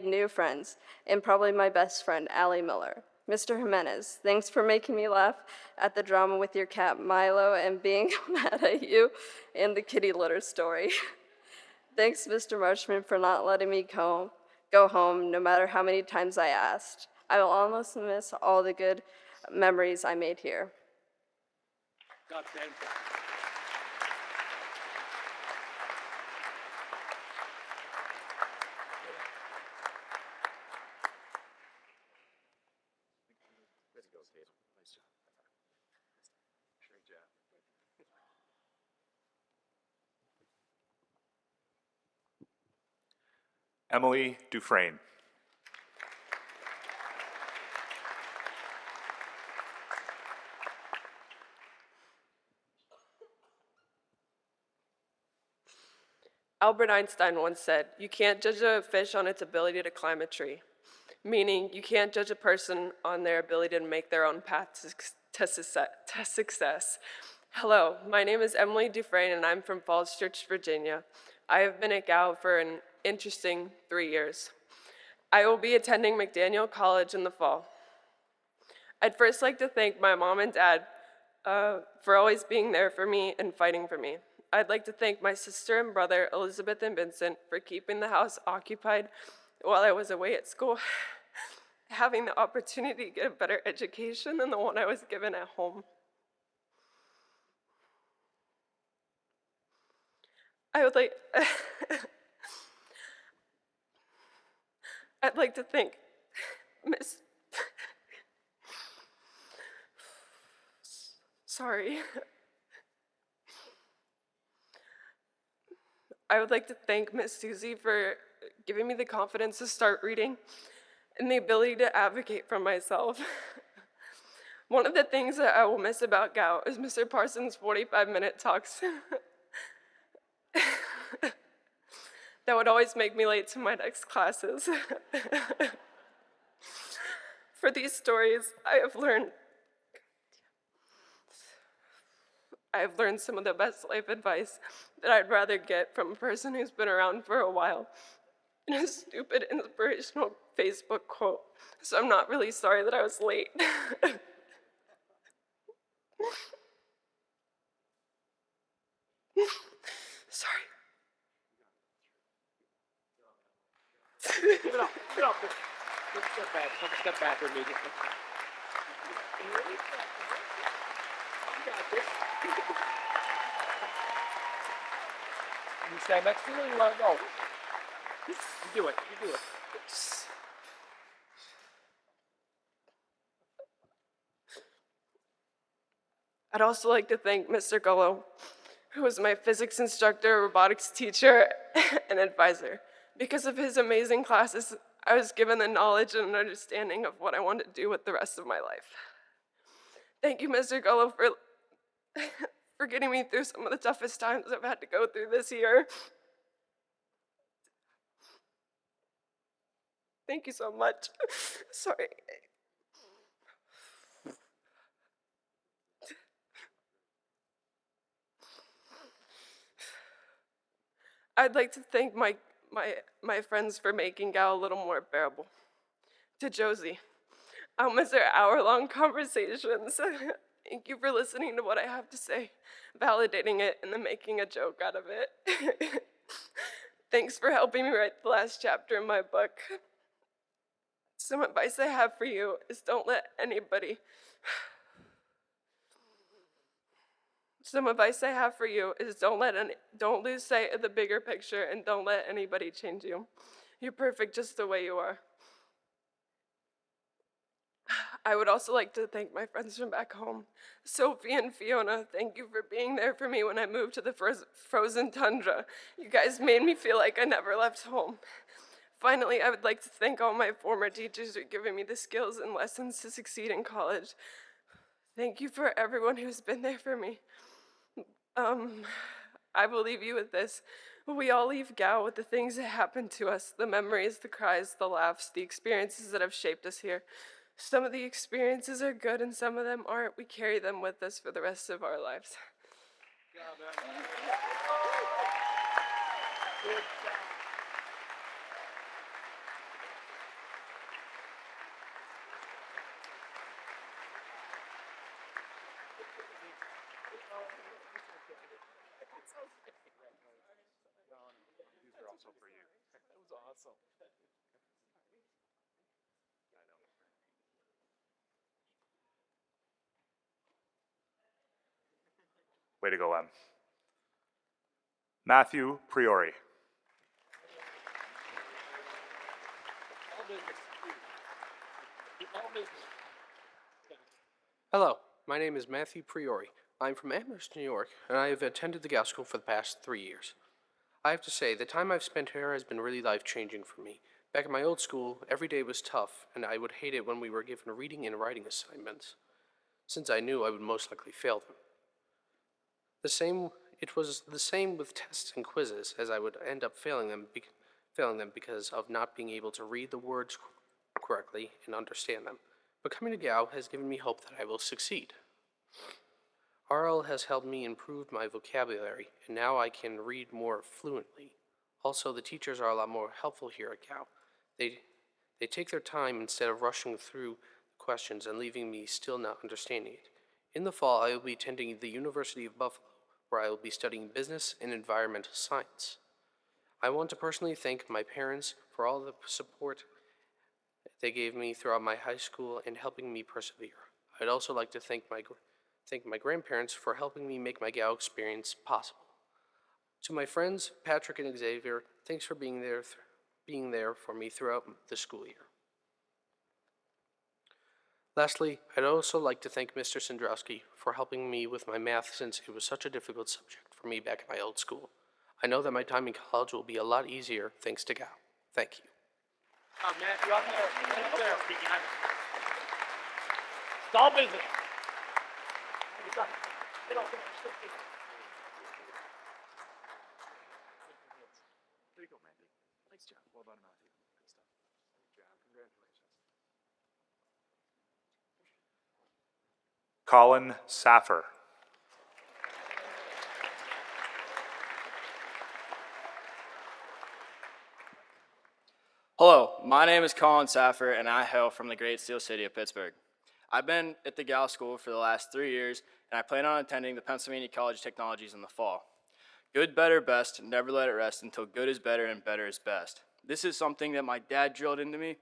new friends, and probably my best friend, Allie Miller. Mr. Jimenez, thanks for making me laugh at the drama with your cat Milo and being mad at you in the kitty litter story. Thanks, Mr. Marshman, for not letting me go home no matter how many times I asked. I will almost miss all the good memories I made here. Emily Dufresne. Albert Einstein once said, "You can't judge a fish on its ability to climb a tree," meaning you can't judge a person on their ability to make their own path to success. Hello, my name is Emily Dufresne, and I'm from Falls Church, Virginia. I have been at GAL for an interesting 3 years. I will be attending McDaniel College in the fall. I'd first like to thank my mom and dad for always being there for me and fighting for me. I'd like to thank my sister and brother, Elizabeth and Vincent, for keeping the house occupied while I was away at school, having the opportunity to get a better education than the one I was given at home. I'd like to thank Miss... Sorry. I would like to thank Miss Susie for giving me the confidence to start reading and the ability to advocate for myself. One of the things that I will miss about gout is Mr. Parsons' 45-minute talks. That would always make me late to my next classes. For these stories, I have learned some of the best life advice that I'd rather get from a person who's been around for a while. in a stupid inspirational Facebook quote, so I'm not really sorry that I was late. Sorry. Give it up. Give it up. Take a step back. Take a step back with me. You got this. You stand next to me or you want to go? You do it. You do it. I'd also like to thank Mr. Gullo, who was my physics instructor, robotics teacher, and advisor. Because of his amazing classes, I was given the knowledge and understanding of what I wanted to do with the rest of my life. Thank you, Mr. Gullo, for getting me through some of the toughest times I've had to go through this year. Thank you so much. Sorry. I'd like to thank my friends for making Gal a little more bearable. To Josie, I'll miss our hour-long conversations. Thank you for listening to what I have to say, validating it, and then making a joke out of it. Thanks for helping me write the last chapter in my book. Some advice I have for you is don't lose sight of the bigger picture and don't let anybody change you. You're perfect just the way you are. I would also like to thank my friends from back home. Sophie and Fiona, thank you for being there for me when I moved to the frozen tundra. You guys made me feel like I never left home. Finally, I would like to thank all my former teachers for giving me the skills and lessons to succeed in college. Thank you for everyone who's been there for me. I will leave you with this. We all leave Gao with the things that happened to us, the memories, the cries, the laughs, the experiences that have shaped us here. Some of the experiences are good and some of them aren't. We carry them with us for the rest of our lives. These are also for you. That was awesome. Way to go, Em. Matthew Priori. Hello, my name is Matthew Priori. I'm from Amherst, New York, and I have attended the Gal School for the past 3 years. I have to say, the time I've spent here has been really life-changing for me. Back in my old school, every day was tough, and I would hate it when we were given reading and writing assignments, since I knew I would most likely fail them. It was the same with tests and quizzes, as I would end up failing them because of not being able to read the words correctly and understand them. But coming to Gal has given me hope that I will succeed. RL has helped me improve my vocabulary, and now I can read more fluently. Also, the teachers are a lot more helpful here at Gal. They take their time instead of rushing through questions and leaving me still not understanding it. In the fall, I will be attending the University of Buffalo, where I will be studying business and environmental science. I want to personally thank my parents for all the support they gave me throughout my high school and helping me persevere. I'd also like to thank my grandparents for helping me make my Gal experience possible. To my friends, Patrick and Xavier, thanks for being there for me throughout the school year. Lastly, I'd also like to thank Mr. Sandrowski for helping me with my math since it was such a difficult subject for me back in my old school. I know that my time in college will be a lot easier thanks to Gal. Thank you. Matthew, up there. Up there. It's all business. There you go, Mandy. Nice job. Well done, Matthew. Good stuff. Good job. Congratulations. Colin Saffer. Hello, my name is Colin Saffer, and I hail from the great steel city of Pittsburgh. I've been at the Gal School for the last 3 years, and I plan on attending the Pennsylvania College of Technologies in the fall. Good, better, best, never let it rest until good is better and better is best. This is something that my dad drilled into me,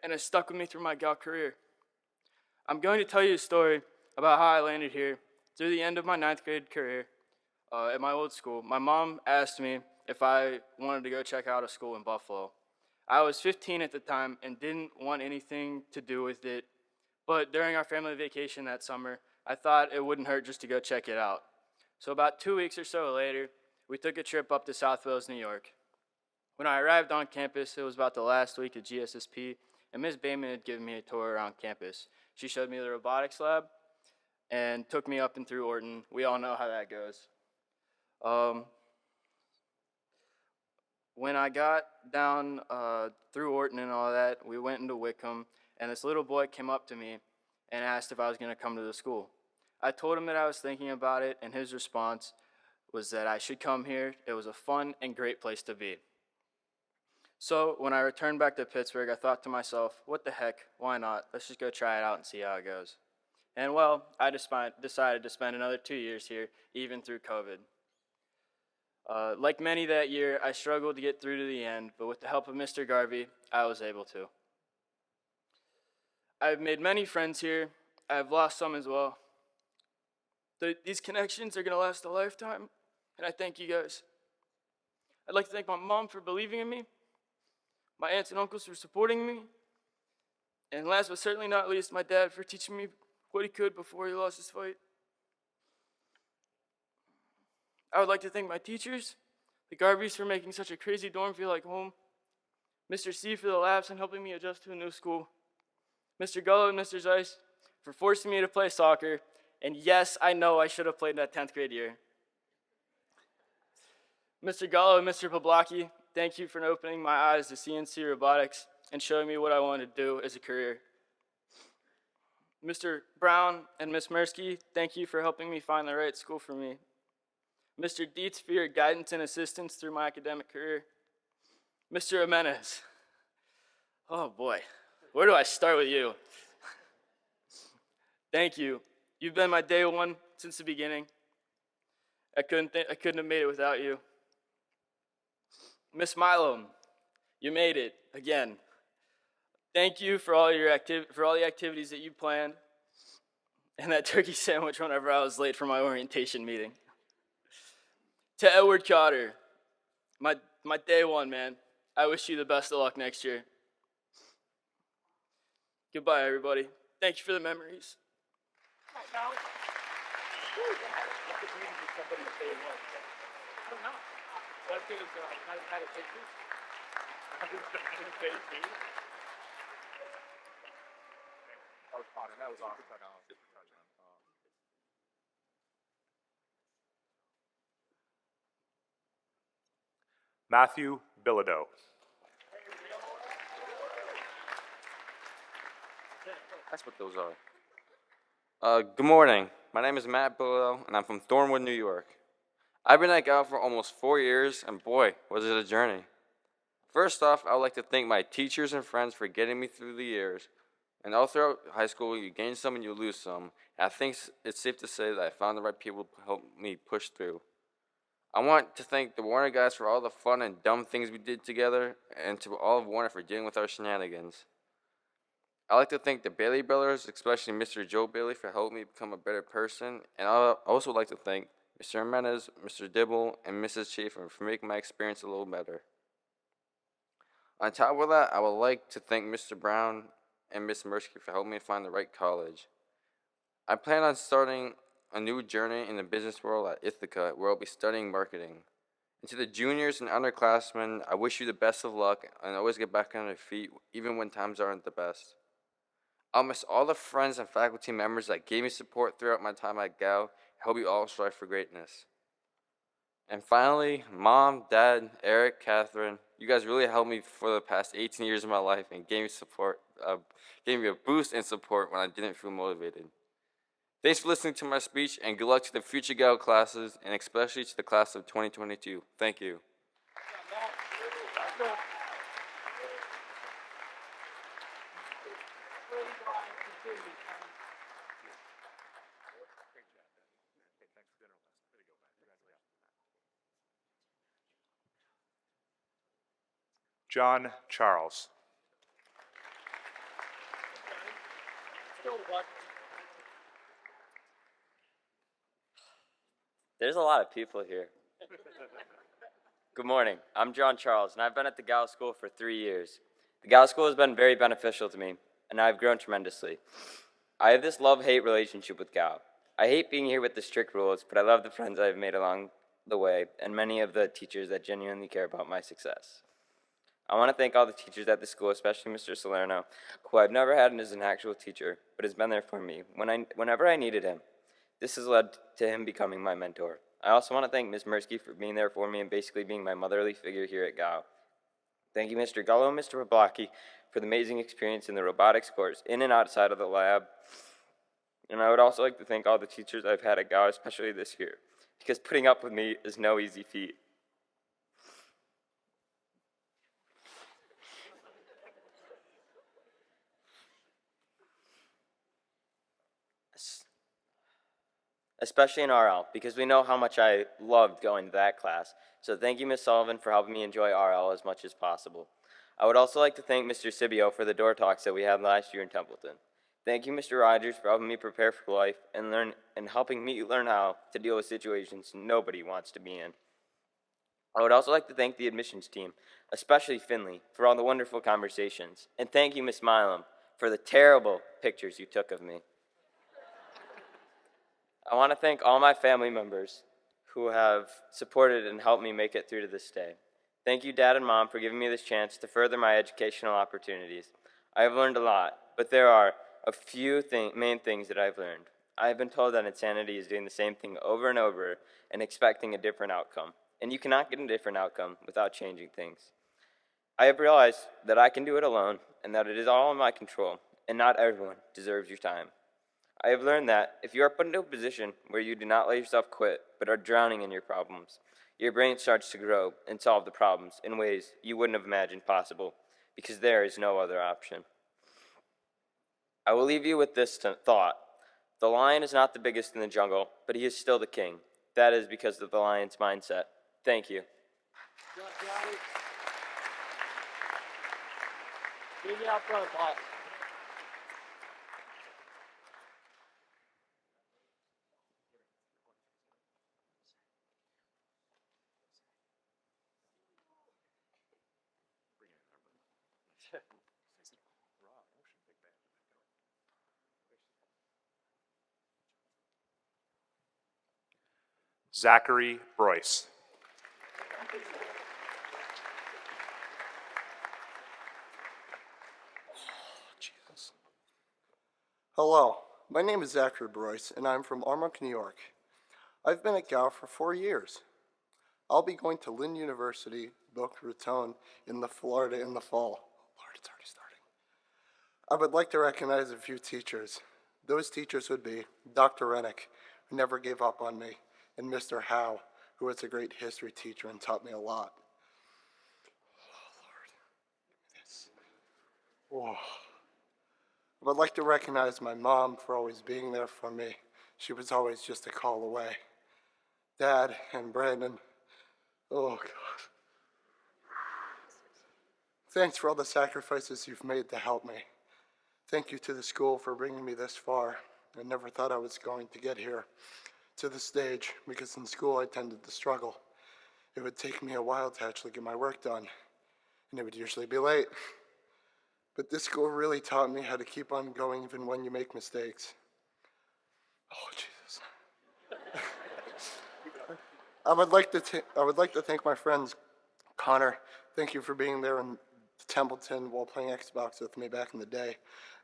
and has stuck with me through my Gal career. I'm going to tell you a story about how I landed here through the end of my 9th grade career at my old school. My mom asked me if I wanted to go check out a school in Buffalo. I was 15 at the time and didn't want anything to do with it, but during our family vacation that summer, I thought it wouldn't hurt just to go check it out. So about 2 weeks or so later, we took a trip up to South Wales, New York. When I arrived on campus, it was about the last week of GSSP, and Ms. Bayman had given me a tour around campus. She showed me the robotics lab and took me up and through Orton. We all know how that goes. When I got down through Orton and all that, we went into Wickham, and this little boy came up to me and asked if I was going to come to the school. I told him that I was thinking about it, and his response was that I should come here. It was a fun and great place to be. So when I returned back to Pittsburgh, I thought to myself, what the heck, why not? Let's just go try it out and see how it goes. And well, I decided to spend another 2 years here, even through COVID. Like many that year, I struggled to get through to the end, but with the help of Mr. Garvey, I was able to. I've made many friends here. I've lost some as well. These connections are going to last a lifetime, and I thank you guys. I'd like to thank my mom for believing in me, my aunts and uncles for supporting me, and last but certainly not least, my dad for teaching me what he could before he lost his fight. I would like to thank my teachers, the Garveys for making such a crazy dorm feel like home, Mr. C for the labs and helping me adjust to a new school, Mr. Gullo and Mr. Zeiss for forcing me to play soccer, and yes, I know I should have played in that 10th grade year. Mr. Gallo and Mr. Poblacki, thank you for opening my eyes to CNC robotics and showing me what I wanted to do as a career. Mr. Brown and Ms. Mirsky, thank you for helping me find the right school for me. Mr. Dietz for your guidance and assistance through my academic career. Mr. Jimenez, oh boy, where do I start with you? Thank you. You've been my day one since the beginning. I couldn't have made it without you. Miss Milo, you made it again. Thank you for all the activities that you planned, and that turkey sandwich whenever I was late for my orientation meeting. To Edward Cotter, my day one, man. I wish you the best of luck next year. Goodbye, everybody. Thank you for the memories. Matthew Bilodeau. That's what those are. Good morning. My name is Matt Bilodeau, and I'm from Thornwood, New York. I've been at Gal for almost 4 years, and boy, was it a journey. First off, I would like to thank my teachers and friends for getting me through the years. And all throughout high school, you gain some and you lose some. And I think it's safe to say that I found the right people to help me push through. I want to thank the Warner guys for all the fun and dumb things we did together, and to all of Warner for dealing with our shenanigans. I'd like to thank the Bailey brothers, especially Mr. Joe Bailey, for helping me become a better person. And I also like to thank Mr. Jimenez, Mr. Dibble, and Mrs. Schaefer for making my experience a little better. On top of that, I would like to thank Mr. Brown and Miss Mirsky for helping me find the right college. I plan on starting a new journey in the business world at Ithaca, where I'll be studying marketing. And to the juniors and underclassmen, I wish you the best of luck and always get back on your feet, even when times aren't the best. I'll miss all the friends and faculty members that gave me support throughout my time at Gal. I hope you all strive for greatness. And finally, Mom, Dad, Eric, Catherine, you guys really helped me for the past 18 years of my life and gave me a boost in support when I didn't feel motivated. Thanks for listening to my speech, and good luck to the future Gal classes, and especially to the class of 2022. Thank you. John Charles. There's a lot of people here. Good morning. I'm John Charles, and I've been at the Gow School for 3 years. The Gow School has been very beneficial to me, and I've grown tremendously. I have this love-hate relationship with Gow. I hate being here with the strict rules, but I love the friends I've made along the way, and many of the teachers that genuinely care about my success. I want to thank all the teachers at the school, especially Mr. Salerno, who I've never had as an actual teacher, but has been there for me whenever I needed him. This has led to him becoming my mentor. I also want to thank Ms. Mirsky for being there for me and basically being my motherly figure here at Gow. Thank you, Mr. Gullo and Mr. Rablaki, for the amazing experience in the robotics course, in and outside of the lab. And I would also like to thank all the teachers I've had at Gow, especially this year, because putting up with me is no easy feat. Especially in RL, because we know how much I loved going to that class. So thank you, Ms. Sullivan, for helping me enjoy RL as much as possible. I would also like to thank Mr. Sibio for the door talks that we had last year in Templeton. Thank you, Mr. Rogers, for helping me prepare for life and helping me learn how to deal with situations nobody wants to be in. I would also like to thank the admissions team, especially Finley, for all the wonderful conversations. And thank you, Ms. Milam, for the terrible pictures you took of me. I want to thank all my family members who have supported and helped me make it through to this day. Thank you, Dad and Mom, for giving me this chance to further my educational opportunities. I have learned a lot, but there are a few main things that I've learned. I have been told that insanity is doing the same thing over and over and expecting a different outcome, and you cannot get a different outcome without changing things. I have realized that I can do it alone and that it is all in my control, and not everyone deserves your time. I have learned that if you are put into a position where you do not let yourself quit, but are drowning in your problems, your brain starts to grow and solve the problems in ways you wouldn't have imagined possible, because there is no other option. I will leave you with this thought. The lion is not the biggest in the jungle, but he is still the king. That is because of the lion's mindset. Thank you. Zachary Broyce. Hello, my name is Zachary Broyce, and I'm from Armonk, New York. I've been at Gow for 4 years. I'll be going to Lynn University, Boca Raton, in Florida in the fall. Lord, it's already starting. I would like to recognize a few teachers. Those teachers would be Dr. Rennick, who never gave up on me, and Mr. Howe, who was a great history teacher and taught me a lot. Oh, Lord, give me this. Whoa. I would like to recognize my mom for always being there for me. She was always just a call away. Dad and Brandon, oh God. Thanks for all the sacrifices you've made to help me. Thank you to the school for bringing me this far. I never thought I was going to get here to the stage, because in school I tended to struggle. It would take me a while to actually get my work done, and it would usually be late. But this school really taught me how to keep on going even when you make mistakes. Oh, Jesus. I would like to thank my friends. Connor, thank you for being there in Templeton while playing Xbox with me back in the day.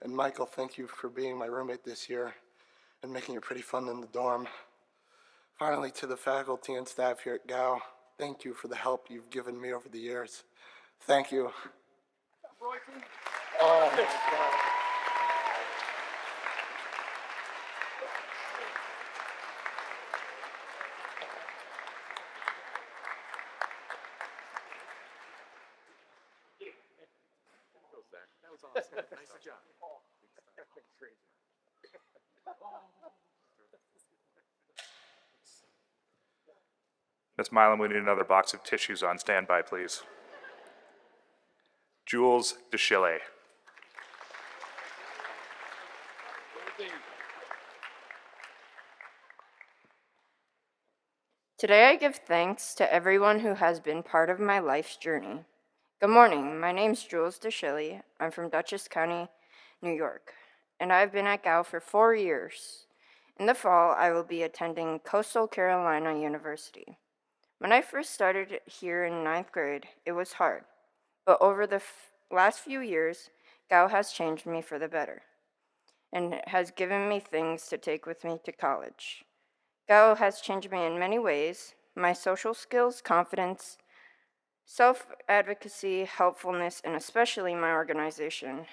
And Michael, thank you for being my roommate this year and making it pretty fun in the dorm. Finally, to the faculty and staff here at Gow, thank you for the help you've given me over the years. Thank you. Oh, my God. That was awesome. Nice job. Miss Milam, we need another box of tissues on standby, please. Jules DeShille. Today I give thanks to everyone who has been part of my life's journey. Good morning, my name's Jules DeShille. I'm from Dutchess County, New York, and I've been at Gal for 4 years. In the fall, I will be attending Coastal Carolina University. When I first started here in 9th grade, it was hard, but over the last few years, Gal has changed me for the better and has given me things to take with me to college. Gal has changed me in many ways. My social skills, confidence, self-advocacy, helpfulness, and especially my organization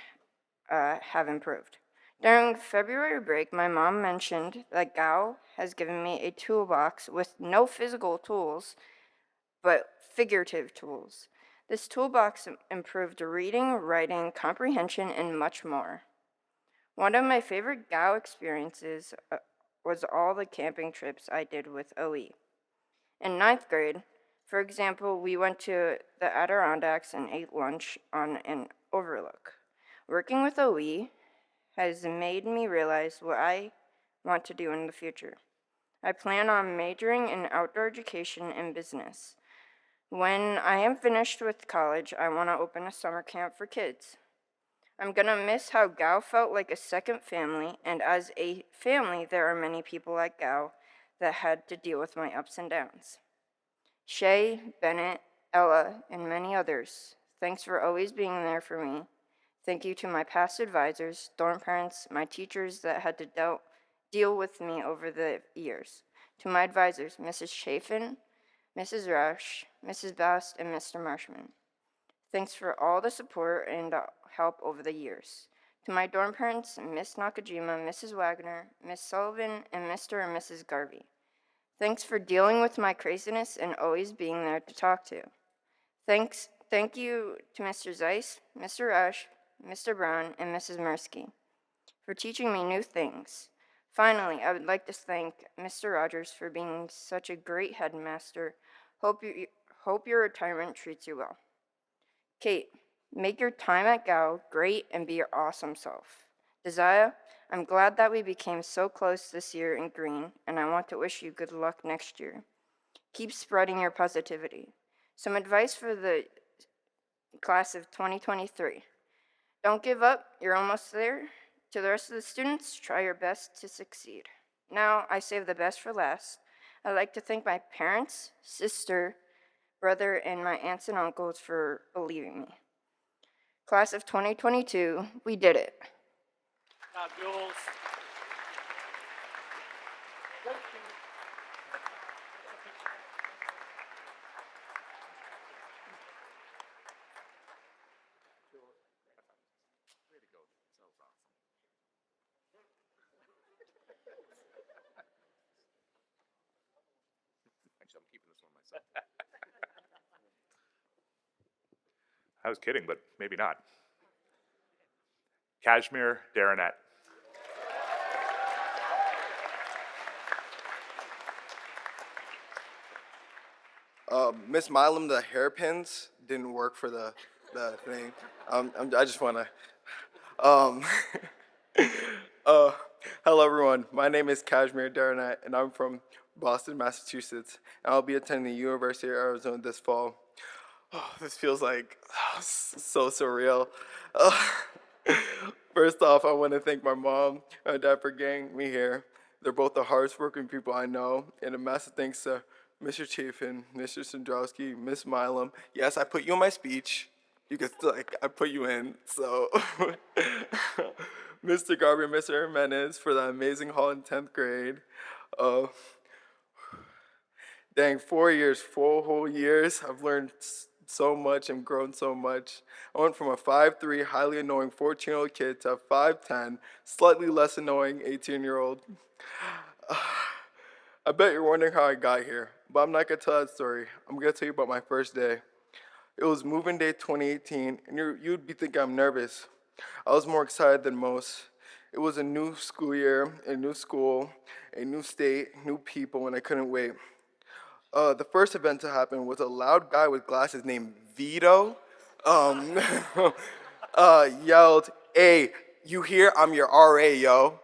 have improved. During February break, my mom mentioned that Gal has given me a toolbox with no physical tools, but figurative tools. This toolbox improved reading, writing, comprehension, and much more. One of my favorite Gal experiences was all the camping trips I did with OE. In 9th grade, for example, we went to the Adirondacks and ate lunch on an overlook. Working with OE has made me realize what I want to do in the future. I plan on majoring in outdoor education and business. When I am finished with college, I want to open a summer camp for kids. I'm gonna miss how Gal felt like a second family, and as a family, there are many people at Gal that had to deal with my ups and downs. Shay, Bennett, Ella, and many others, thanks for always being there for me. Thank you to my past advisors, dorm parents, my teachers that had to deal with me over the years. To my advisors, Mrs. Chafin, Mrs. Rush, Mrs. Bast, and Mr. Marshman. Thanks for all the support and help over the years. To my dorm parents, Miss Nakajima, Mrs. Wagner, Miss Sullivan, and Mr. and Mrs. Garvey. Thanks for dealing with my craziness and always being there to talk to. Thank you to Mr. Zeiss, Mr. Rush, Mr. Brown, and Mrs. Mirsky for teaching me new things. Finally, I would like to thank Mr. Rogers for being such a great headmaster. Hope your retirement treats you well. Kate, make your time at Gal great and be your awesome self. Desire, I'm glad that we became so close this year in green, and I want to wish you good luck next year. Keep spreading your positivity. Some advice for the class of 2023. Don't give up, you're almost there. To the rest of the students, try your best to succeed. Now, I save the best for last. I'd like to thank my parents, sister, brother, and my aunts and uncles for believing me. Class of 2022, we did it. Now, Jules. Actually, I'm keeping this one myself. I was kidding, but maybe not. Kashmir Daronet. Miss Milam, the hairpins didn't work for the thing. I just want to. Hello, everyone. My name is Kashmir Daronet, and I'm from Boston, Massachusetts. And I'll be attending the University of Arizona this fall. Oh, this feels like so surreal. First off, I want to thank my mom and dad for getting me here. They're both the hardest working people I know, and a massive thanks to Mr. Chafin, Mr. Sandrowski, Miss Milam. Yes, I put you in my speech. You could I put you in. So, Mr. Garvey and Mr. Jimenez for the amazing haul in 10th grade. Dang, 4 years, 4 whole years. I've learned so much and grown so much. I went from a 5'3", highly annoying 14-year-old kid to a 5'10", slightly less annoying 18-year-old. I bet you're wondering how I got here, but I'm not going to tell that story. I'm going to tell you about my first day. It was moving day 2018, and you'd be thinking I'm nervous. I was more excited than most. It was a new school year, a new school, a new state, new people, and I couldn't wait. The first event to happen was a loud guy with glasses named Vito um, yelled, "Hey, you here? I'm your RA, yo."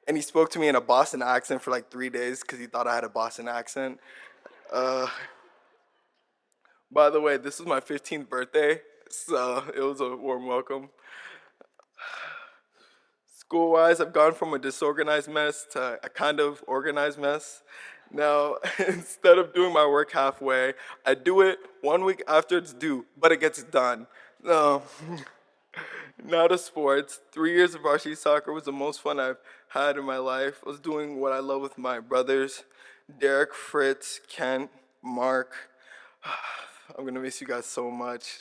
And he spoke to me in a Boston accent for like 3 days because he thought I had a Boston accent. Uh, by the way, this was my 15th birthday, so it was a warm welcome. School-wise, I've gone from a disorganized mess to a kind of organized mess. Now, instead of doing my work halfway, I do it 1 week after it's due, but it gets done. No. Now to sports. 3 years of varsity soccer was the most fun I've had in my life. I was doing what I love with my brothers, Derek, Fritz, Kent, Mark. I'm gonna miss you guys so much.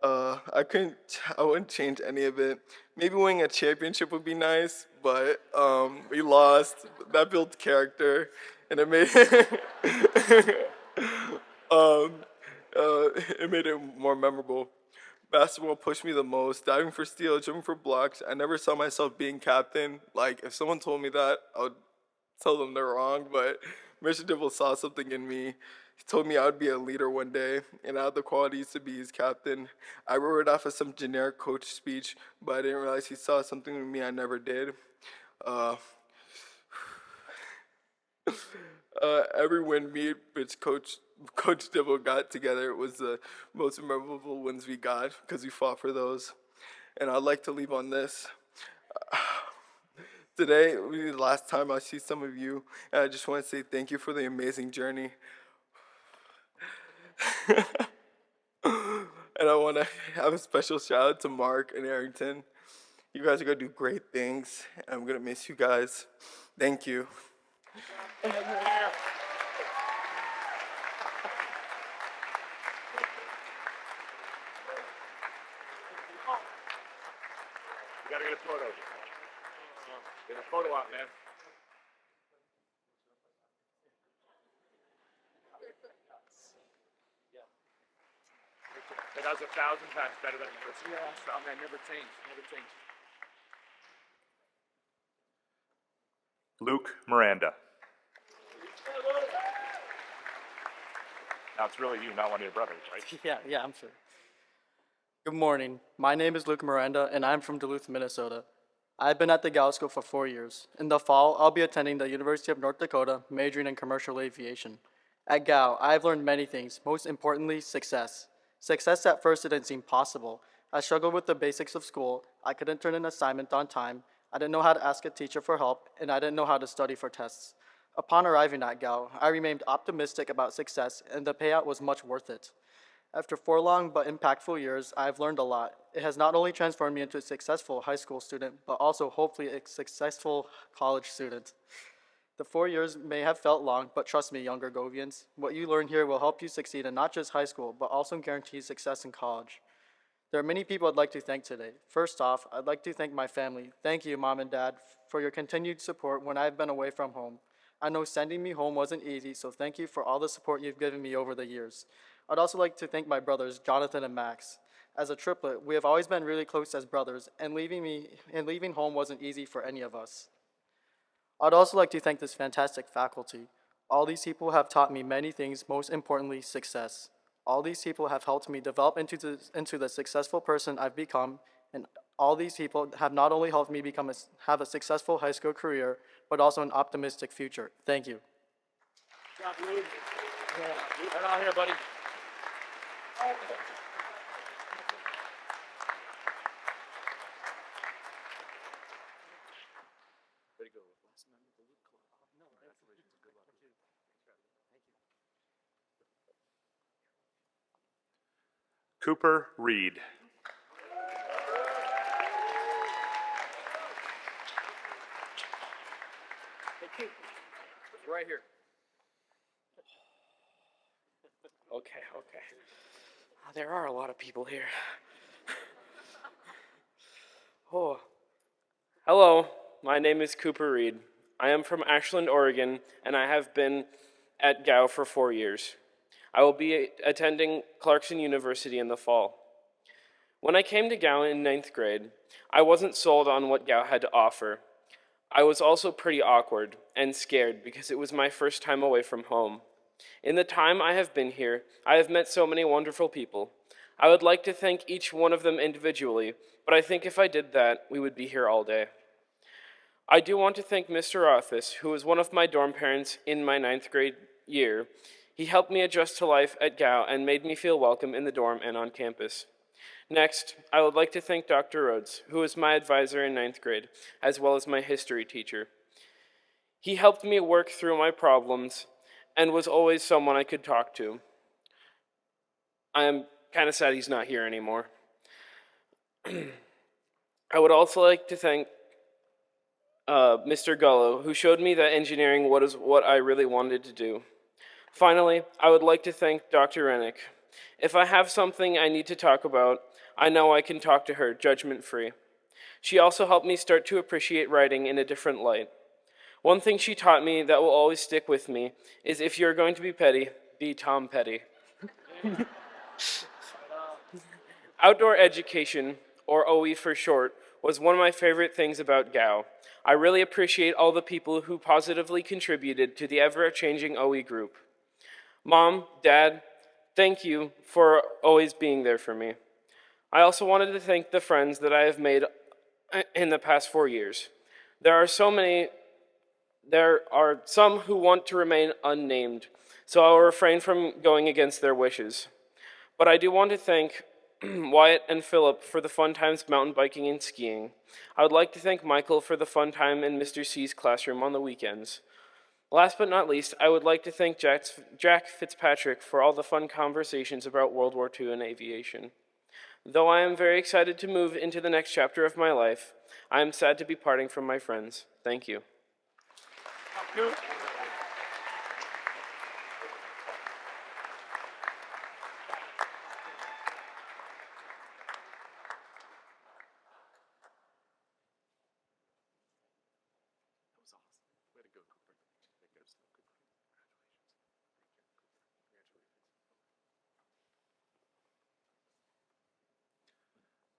I wouldn't change any of it. Maybe winning a championship would be nice, but we lost. That built character, and it made it made it more memorable. Basketball pushed me the most. Diving for steal, jumping for blocks. I never saw myself being captain. Like if someone told me that, I would tell them they're wrong. But Mr. Dibble saw something in me. He told me I would be a leader one day, and I had the qualities to be his captain. I wrote it off as some generic coach speech, but I didn't realize he saw something in me I never did. Every win me which Coach Dibble got together was the most memorable wins we got because we fought for those. And I'd like to leave on this. Today will be the last time I see some of you, and I just want to say thank you for the amazing journey. And I want to have a special shout out to Mark and Arrington. You guys are going to do great things, and I'm going to miss you guys. Thank you. You gotta get a photo. Get a photo out, man. That was 1,000 times better than the first. Yeah, so, man, never change, never change. Luke Miranda. Now it's really you, not one of your brothers, right? Yeah, I'm sure. Good morning. My name is Luke Miranda, and I'm from Duluth, Minnesota. I've been at the Gal School for 4 years. In the fall, I'll be attending the University of North Dakota, majoring in commercial aviation. At Gal, I've learned many things, most importantly, success. Success at first didn't seem possible. I struggled with the basics of school, I couldn't turn an assignment on time, I didn't know how to ask a teacher for help, and I didn't know how to study for tests. Upon arriving at Gal, I remained optimistic about success, and the payout was much worth it. After 4 long but impactful years, I've learned a lot. It has not only transformed me into a successful high school student, but also hopefully a successful college student. The 4 years may have felt long, but trust me, younger Govians, what you learn here will help you succeed in not just high school, but also guarantee success in college. There are many people I'd like to thank today. First off, I'd like to thank my family. Thank you, Mom and Dad, for your continued support when I've been away from home. I know sending me home wasn't easy, so thank you for all the support you've given me over the years. I'd also like to thank my brothers, Jonathan and Max. As a triplet, we have always been really close as brothers, and leaving home wasn't easy for any of us. I'd also like to thank this fantastic faculty. All these people have taught me many things, most importantly, success. All these people have helped me develop into the successful person I've become, and all these people have not only helped me have a successful high school career, but also an optimistic future. Thank you. Good job, Luke. Right on here, buddy. Cooper Reed. Right here. Okay. There are a lot of people here. Oh. Hello, my name is Cooper Reed. I am from Ashland, Oregon, and I have been at GAU for 4 years. I will be attending Clarkson University in the fall. When I came to GAU in 9th grade, I wasn't sold on what GAU had to offer. I was also pretty awkward and scared because it was my first time away from home. In the time I have been here, I have met so many wonderful people. I would like to thank each one of them individually, but I think if I did that, we would be here all day. I do want to thank Mr. Rothfuss, who was one of my dorm parents in my 9th grade year. He helped me adjust to life at Gow and made me feel welcome in the dorm and on campus. Next, I would like to thank Dr. Rhodes, who was my advisor in 9th grade, as well as my history teacher. He helped me work through my problems and was always someone I could talk to. I am kind of sad he's not here anymore. I would also like to thank Mr. Gullo, who showed me that engineering was what I really wanted to do. Finally, I would like to thank Dr. Rennick. If I have something I need to talk about, I know I can talk to her judgment-free. She also helped me start to appreciate writing in a different light. One thing she taught me that will always stick with me is if you're going to be petty, be Tom Petty. Outdoor education, or OE for short, was one of my favorite things about Gow. I really appreciate all the people who positively contributed to the ever-changing OE group. Mom, Dad, thank you for always being there for me. I also wanted to thank the friends that I have made in the past 4 years. There are some who want to remain unnamed, so I will refrain from going against their wishes. But I do want to thank Wyatt and Philip for the fun times mountain biking and skiing. I would like to thank Michael for the fun time in Mr. C's classroom on the weekends. Last but not least, I would like to thank Jack Fitzpatrick for all the fun conversations about World War II and aviation. Though I am very excited to move into the next chapter of my life, I am sad to be parting from my friends. Thank you.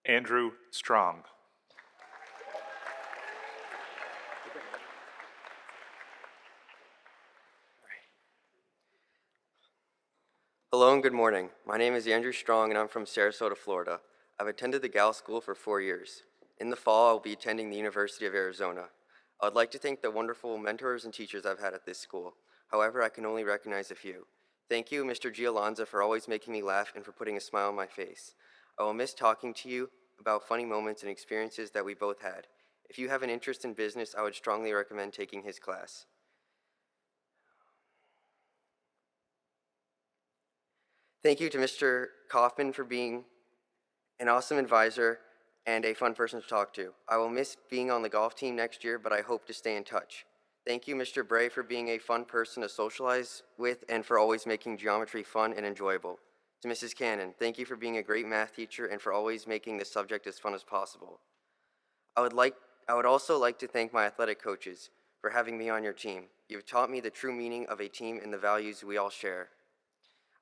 Andrew Strong. Hello and good morning. My name is Andrew Strong and I'm from Sarasota, Florida. I've attended the Gal School for 4 years. In the fall, I'll be attending the University of Arizona. I would like to thank the wonderful mentors and teachers I've had at this school. However, I can only recognize a few. Thank you, Mr. Gialanza, for always making me laugh and for putting a smile on my face. I will miss talking to you about funny moments and experiences that we both had. If you have an interest in business, I would strongly recommend taking his class. Thank you to Mr. Kaufman for being an awesome advisor and a fun person to talk to. I will miss being on the golf team next year, but I hope to stay in touch. Thank you, Mr. Bray, for being a fun person to socialize with and for always making geometry fun and enjoyable. To Mrs. Cannon, thank you for being a great math teacher and for always making the subject as fun as possible. I would also like to thank my athletic coaches for having me on your team. You've taught me the true meaning of a team and the values we all share.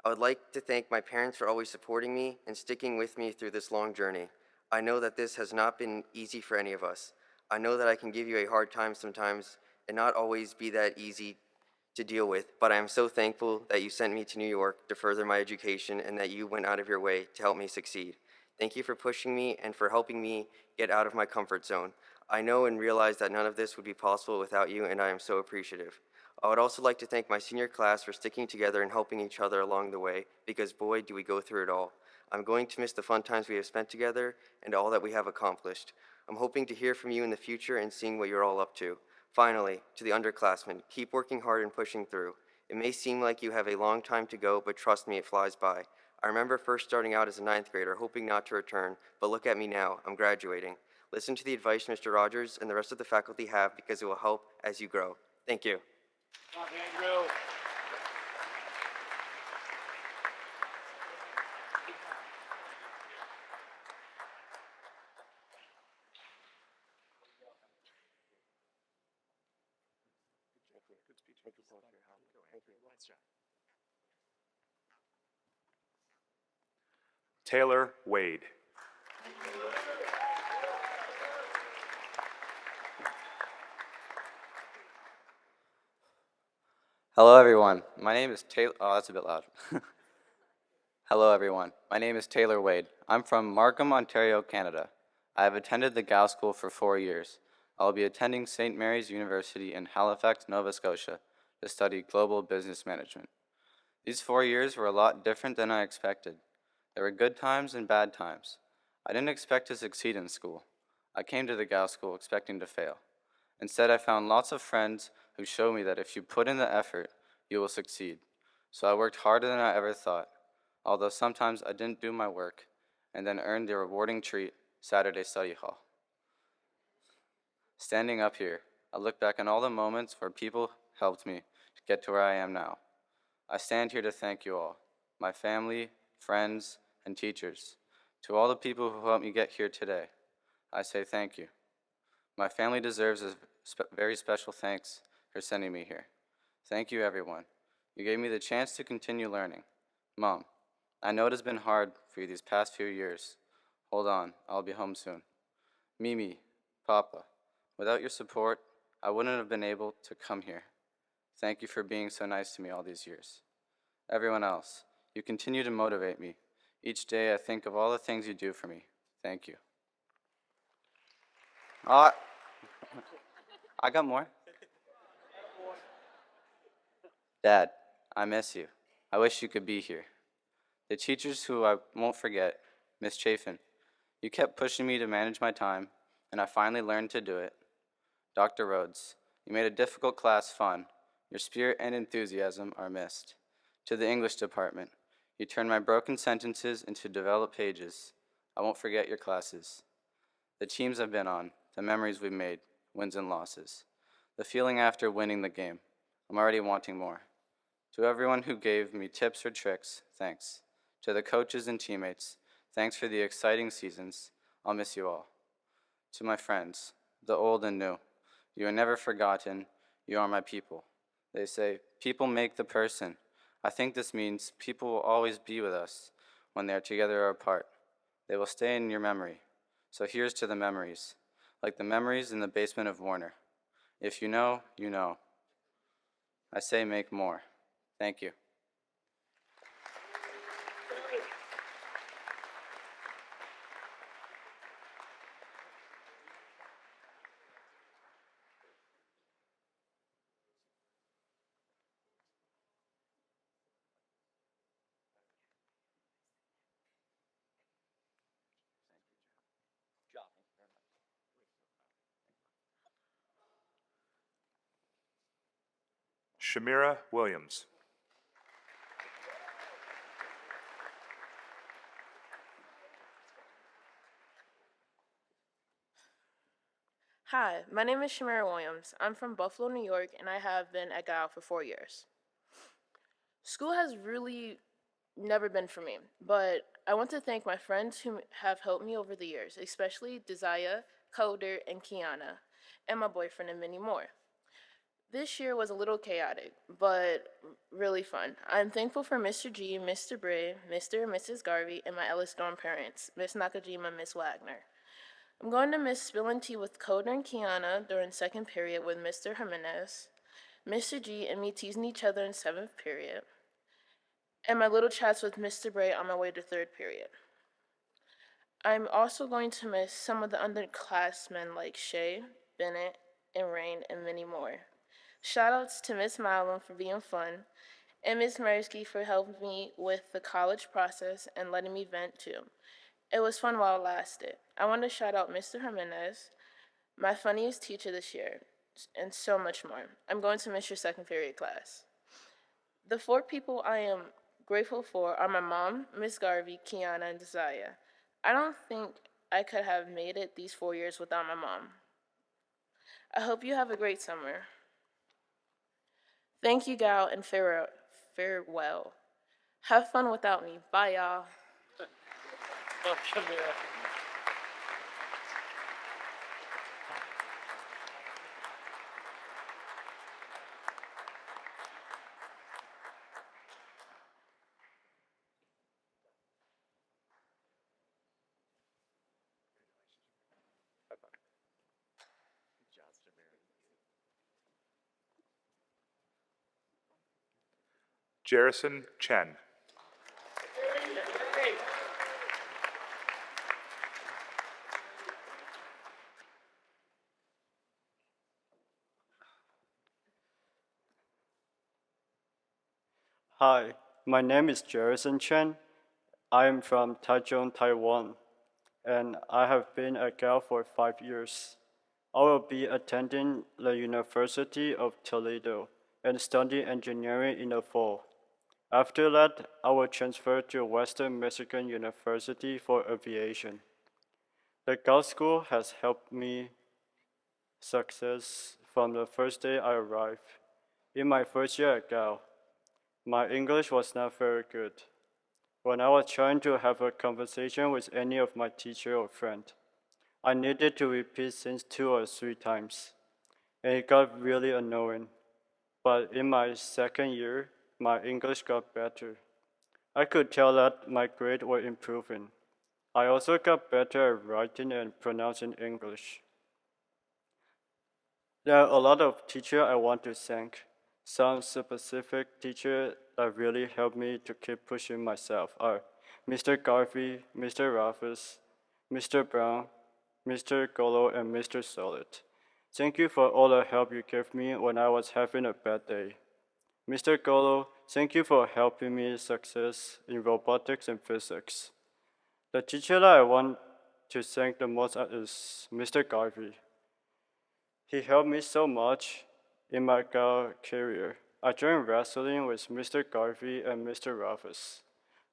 I would like to thank my parents for always supporting me and sticking with me through this long journey. I know that this has not been easy for any of us. I know that I can give you a hard time sometimes and not always be that easy to deal with, but I am so thankful that you sent me to New York to further my education and that you went out of your way to help me succeed. Thank you for pushing me and for helping me get out of my comfort zone. I know and realize that none of this would be possible without you, and I am so appreciative. I would also like to thank my senior class for sticking together and helping each other along the way, because boy, do we go through it all. I'm going to miss the fun times we have spent together and all that we have accomplished. I'm hoping to hear from you in the future and seeing what you're all up to. Finally, to the underclassmen, keep working hard and pushing through. It may seem like you have a long time to go, but trust me, it flies by. I remember first starting out as a 9th grader, hoping not to return, but look at me now, I'm graduating. Listen to the advice Mr. Rogers and the rest of the faculty have because it will help as you grow. Thank you. Andrew. Taylor Wade. Hello, everyone. My name is Taylor. Oh, that's a bit loud. Hello, everyone. My name is Taylor Wade. I'm from Markham, Ontario, Canada. I have attended the Gow School for 4 years. I will be attending St. Mary's University in Halifax, Nova Scotia to study global business management. These 4 years were a lot different than I expected. There were good times and bad times. I didn't expect to succeed in school. I came to the Gow School expecting to fail. Instead, I found lots of friends who showed me that if you put in the effort, you will succeed. So I worked harder than I ever thought, although sometimes I didn't do my work, and then earned the rewarding treat, Saturday study hall. Standing up here, I look back on all the moments where people helped me to get to where I am now. I stand here to thank you all, my family, friends, and teachers. To all the people who helped me get here today, I say thank you. My family deserves a very special thanks for sending me here. Thank you, everyone. You gave me the chance to continue learning. Mom, I know it has been hard for you these past few years. Hold on, I'll be home soon. Mimi, Papa, without your support, I wouldn't have been able to come here. Thank you for being so nice to me all these years. Everyone else, you continue to motivate me. Each day I think of all the things you do for me. Thank you. I got more. Dad, I miss you. I wish you could be here. The teachers who I won't forget, Miss Chafin, you kept pushing me to manage my time, and I finally learned to do it. Dr. Rhodes, you made a difficult class fun. Your spirit and enthusiasm are missed. To the English department, you turned my broken sentences into developed pages. I won't forget your classes. The teams I've been on, the memories we've made, wins and losses. The feeling after winning the game. I'm already wanting more. To everyone who gave me tips or tricks, thanks. To the coaches and teammates, thanks for the exciting seasons. I'll miss you all. To my friends, the old and new, you are never forgotten. You are my people. They say, people make the person. I think this means people will always be with us when they are together or apart. They will stay in your memory. So here's to the memories, like the memories in the basement of Warner. If you know, you know. I say make more. Thank you. Shamira Williams. Hi, my name is Shamira Williams. I'm from Buffalo, New York, and I have been at Gal for 4 years. School has really never been for me, but I want to thank my friends who have helped me over the years, especially Desire, Coder, and Kiana, and my boyfriend, and many more. This year was a little chaotic, but really fun. I'm thankful for Mr. G, Mr. Bray, Mr. and Mrs. Garvey, and my Ellis Dorm parents, Miss Nakajima, Miss Wagner. I'm going to miss spilling tea with Coder and Kiana during second period with Mr. Jimenez, Mr. G and me teasing each other in seventh period, and my little chats with Mr. Bray on my way to third period. I'm also going to miss some of the underclassmen like Shay, Bennett, and Rain, and many more. Shoutouts to Miss Malum for being fun, and Miss Mersky for helping me with the college process and letting me vent too. It was fun while it lasted. I want to shout out Mr. Jimenez, my funniest teacher this year, and so much more. I'm going to miss your second period class. The 4 people I am grateful for are my mom, Miss Garvey, Kiana, and Desire. I don't think I could have made it these 4 years without my mom. I hope you have a great summer. Thank you, Gal, and farewell. Have fun without me. Bye, y'all. Jerison Chen. Hi, my name is Jerison Chen. I am from Taichung, Taiwan, and I have been at Cal for 5 years. I will be attending the University of Toledo and study engineering in the fall. After that, I will transfer to Western Michigan University for aviation. The Cal School has helped me success from the first day I arrived. In my first year at Cal, my English was not very good. When I was trying to have a conversation with any of my teacher or friend, I needed to repeat things 2 or 3 times, and it got really annoying. But in my second year, my English got better. I could tell that my grades were improving. I also got better at writing and pronouncing English. There are a lot of teachers I want to thank. Some specific teachers that really helped me to keep pushing myself are Mr. Garvey, Mr. Rafis, Mr. Brown, Mr. Golo, and Mr. Solid. Thank you for all the help you gave me when I was having a bad day. Mr. Golo, thank you for helping me success in robotics and physics. The teacher that I want to thank the most is Mr. Garvey. He helped me so much in my career. I joined wrestling with Mr. Garvey and Mr. Rafis.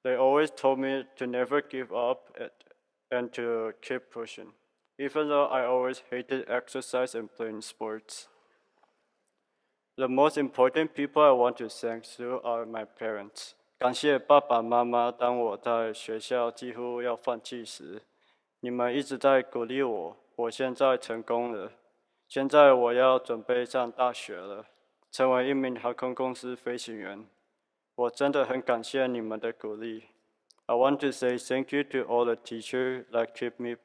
They always told me to never give up and to keep pushing, even though I always hated exercise and playing sports. The most important people I want to thank to are my parents. 感谢爸爸妈妈，当我在学校几乎要放弃时，你们一直在鼓励我。我现在成功了，现在我要准备上大学了，成为一名航空公司飞行员。我真的很感谢你们的鼓励。I want to say thank you to all the teachers that keep me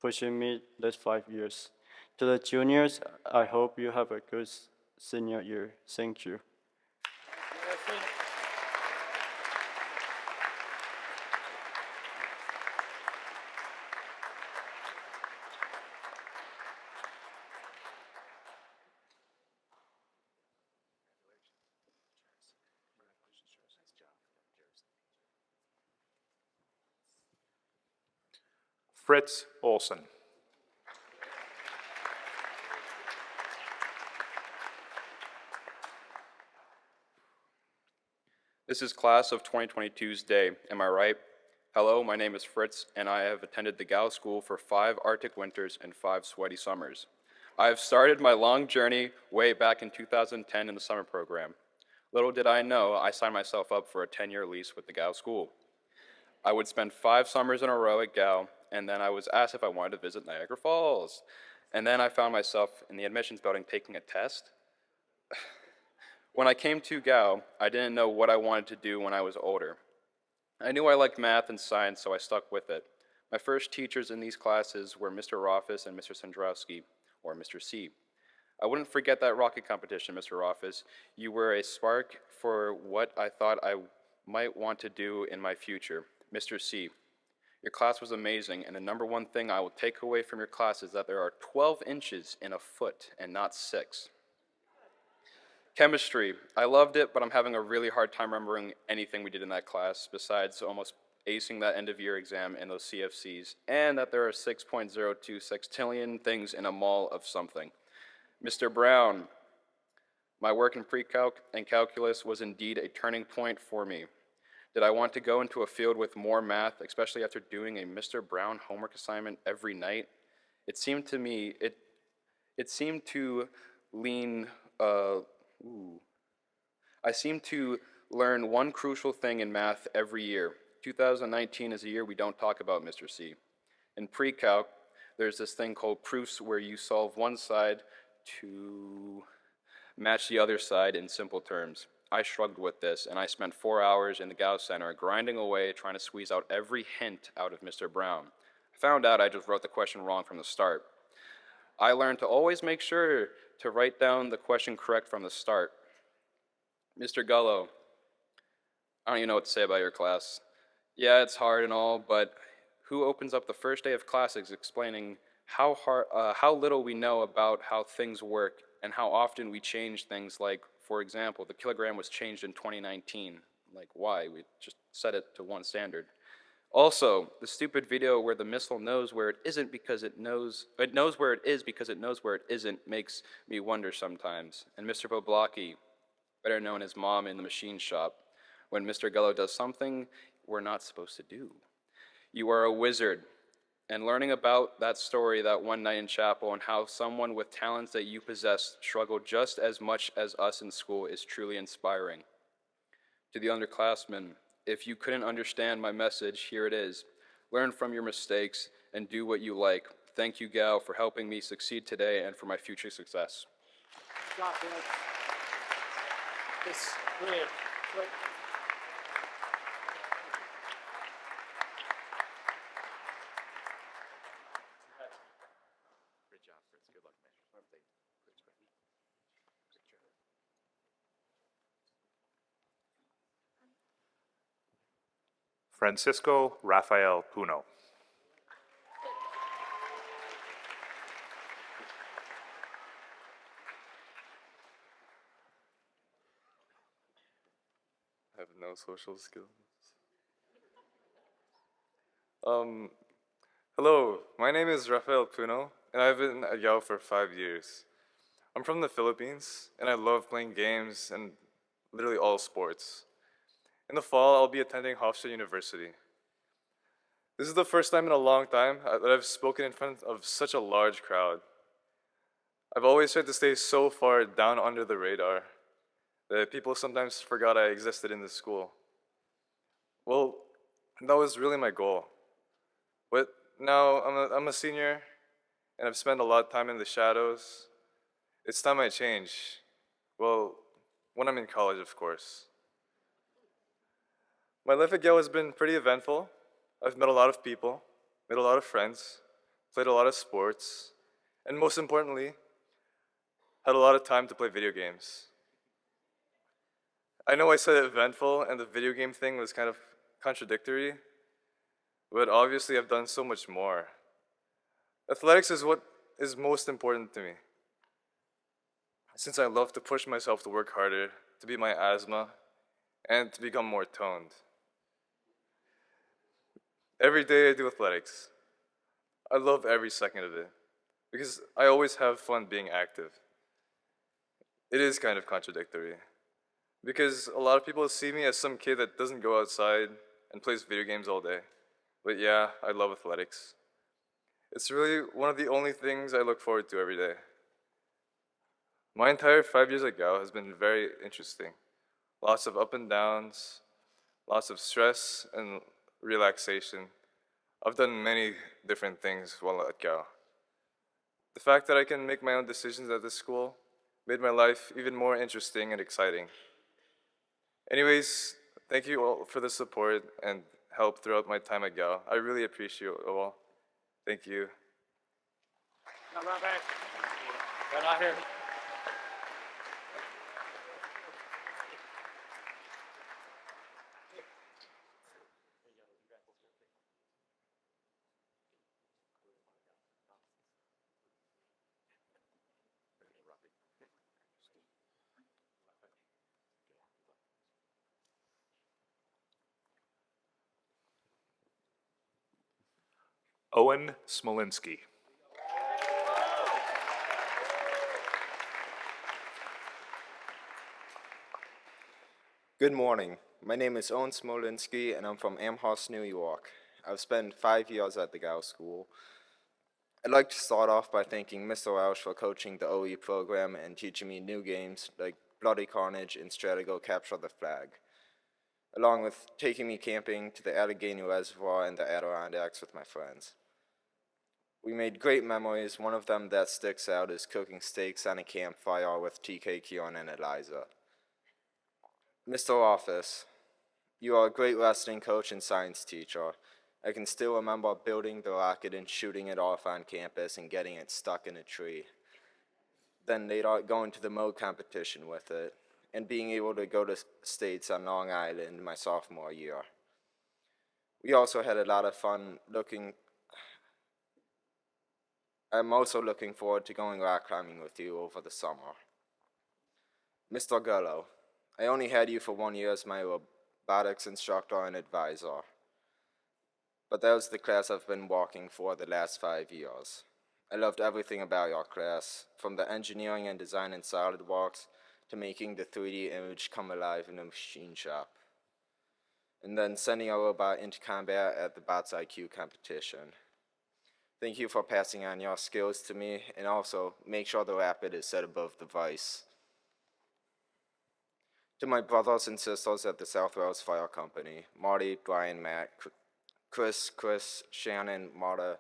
pushing me these 5 years. To the juniors, I hope you have a good senior year. Thank you. Fritz Olson. This is class of 2022's day, am I right? Hello, my name is Fritz, and I have attended the Gao School for 5 Arctic winters and 5 sweaty summers. I have started my long journey way back in 2010 in the summer program. Little did I know, I signed myself up for a 10-year lease with the Gao School. I would spend 5 summers in a row at Gao, and then I was asked if I wanted to visit Niagara Falls. And then I found myself in the admissions building taking a test. When I came to Gao, I didn't know what I wanted to do when I was older. I knew I liked math and science, so I stuck with it. My first teachers in these classes were Mr. Roffice and Mr. Sandrowski, or Mr. C. I wouldn't forget that rocket competition, Mr. Roffice. You were a spark for what I thought I might want to do in my future. Mr. C, your class was amazing, and the number one thing I will take away from your class is that there are 12 inches in a foot and not 6. Chemistry, I loved it, but I'm having a really hard time remembering anything we did in that class besides almost acing that end of year exam and those CFCs, and that there are 6.02 sextillion things in a mole of something. Mr. Brown, my work in pre-calc and calculus was indeed a turning point for me. Did I want to go into a field with more math, especially after doing a Mr. Brown homework assignment every night? It seemed to me, it seemed to lean, I seem to learn one crucial thing in math every year. 2019 is a year we don't talk about, Mr. C. In pre-calc, there's this thing called proofs where you solve one side to match the other side in simple terms. I struggled with this, and I spent 4 hours in the Gauss Center grinding away trying to squeeze out every hint out of Mr. Brown. I found out I just wrote the question wrong from the start. I learned to always make sure to write down the question correct from the start. Mr. Gullo, I don't even know what to say about your class. Yeah, it's hard and all, but who opens up the first day of classes explaining how little we know about how things work and how often we change things? Like, for example, the kilogram was changed in 2019. Like, why? We just set it to one standard. Also, the stupid video where the missile knows where it isn't because it knows where it is because it knows where it isn't makes me wonder sometimes. And Mr. Boblocki, better known as Mom in the machine shop, when Mr. Gello does something we're not supposed to do. You are a wizard. And learning about that story that one night in chapel and how someone with talents that you possess struggled just as much as us in school is truly inspiring. To the underclassmen, if you couldn't understand my message, here it is. Learn from your mistakes and do what you like. Thank you, Gal, for helping me succeed today and for my future success. It's brilliant. Great job, Fritz. Good luck, man. Francisco Rafael Puno. I have no social skills. Hello, my name is Rafael Puno, and I've been at Yale for 5 years. I'm from the Philippines, and I love playing games and literally all sports. In the fall, I'll be attending Hofstra University. This is the first time in a long time that I've spoken in front of such a large crowd. I've always tried to stay so far down under the radar that people sometimes forgot I existed in this school. Well, that was really my goal. But now I'm a senior, and I've spent a lot of time in the shadows. It's time I change. Well, when I'm in college, of course. My life at Yale has been pretty eventful. I've met a lot of people, made a lot of friends, played a lot of sports, and most importantly, had a lot of time to play video games. I know I said eventful and the video game thing was kind of contradictory, but obviously I've done so much more. Athletics is what is most important to me. Since I love to push myself to work harder, to beat my asthma, and to become more toned. Every day I do athletics. I love every second of it, because I always have fun being active. It is kind of contradictory, because a lot of people see me as some kid that doesn't go outside and plays video games all day. But yeah, I love athletics. It's really one of the only things I look forward to every day. My entire 5 years at Gao has been very interesting. Lots of up and downs, lots of stress and relaxation. I've done many different things while at Gao. The fact that I can make my own decisions at this school made my life even more interesting and exciting. Anyways, thank you all for the support and help throughout my time at Gao. I really appreciate it all. Thank you. Right out here. Owen Smolinski. Good morning. My name is Owen Smolinski, and I'm from Amherst, New York. I've spent 5 years at the Gao School. I'd like to start off by thanking Mr. Welsh for coaching the OE program and teaching me new games like Bloody Carnage and Stratigo Capture the Flag, along with taking me camping to the Allegheny Reservoir and the Adirondacks with my friends. We made great memories. One of them that sticks out is cooking steaks on a campfire with TK, Kieran, and Eliza. Mr. Office, you are a great wrestling coach and science teacher. I can still remember building the rocket and shooting it off on campus and getting it stuck in a tree. Then later going to the mode competition with it. and being able to go to states on Long Island my sophomore year. We also had a lot of fun I'm also looking forward to going rock climbing with you over the summer. Mr. Gullo, I only had you for 1 year as my robotics instructor and advisor, but that was the class I've been walking for the last 5 years. I loved everything about your class, from the engineering and design in SolidWorks to making the 3D image come alive in a machine shop, and then sending a robot into combat at the Bots IQ competition. Thank you for passing on your skills to me, and also make sure the Rapid is set above the Vice. To my brothers and sisters at the South Wales Fire Company, Marty, Brian, Matt, Chris, Shannon, Marta,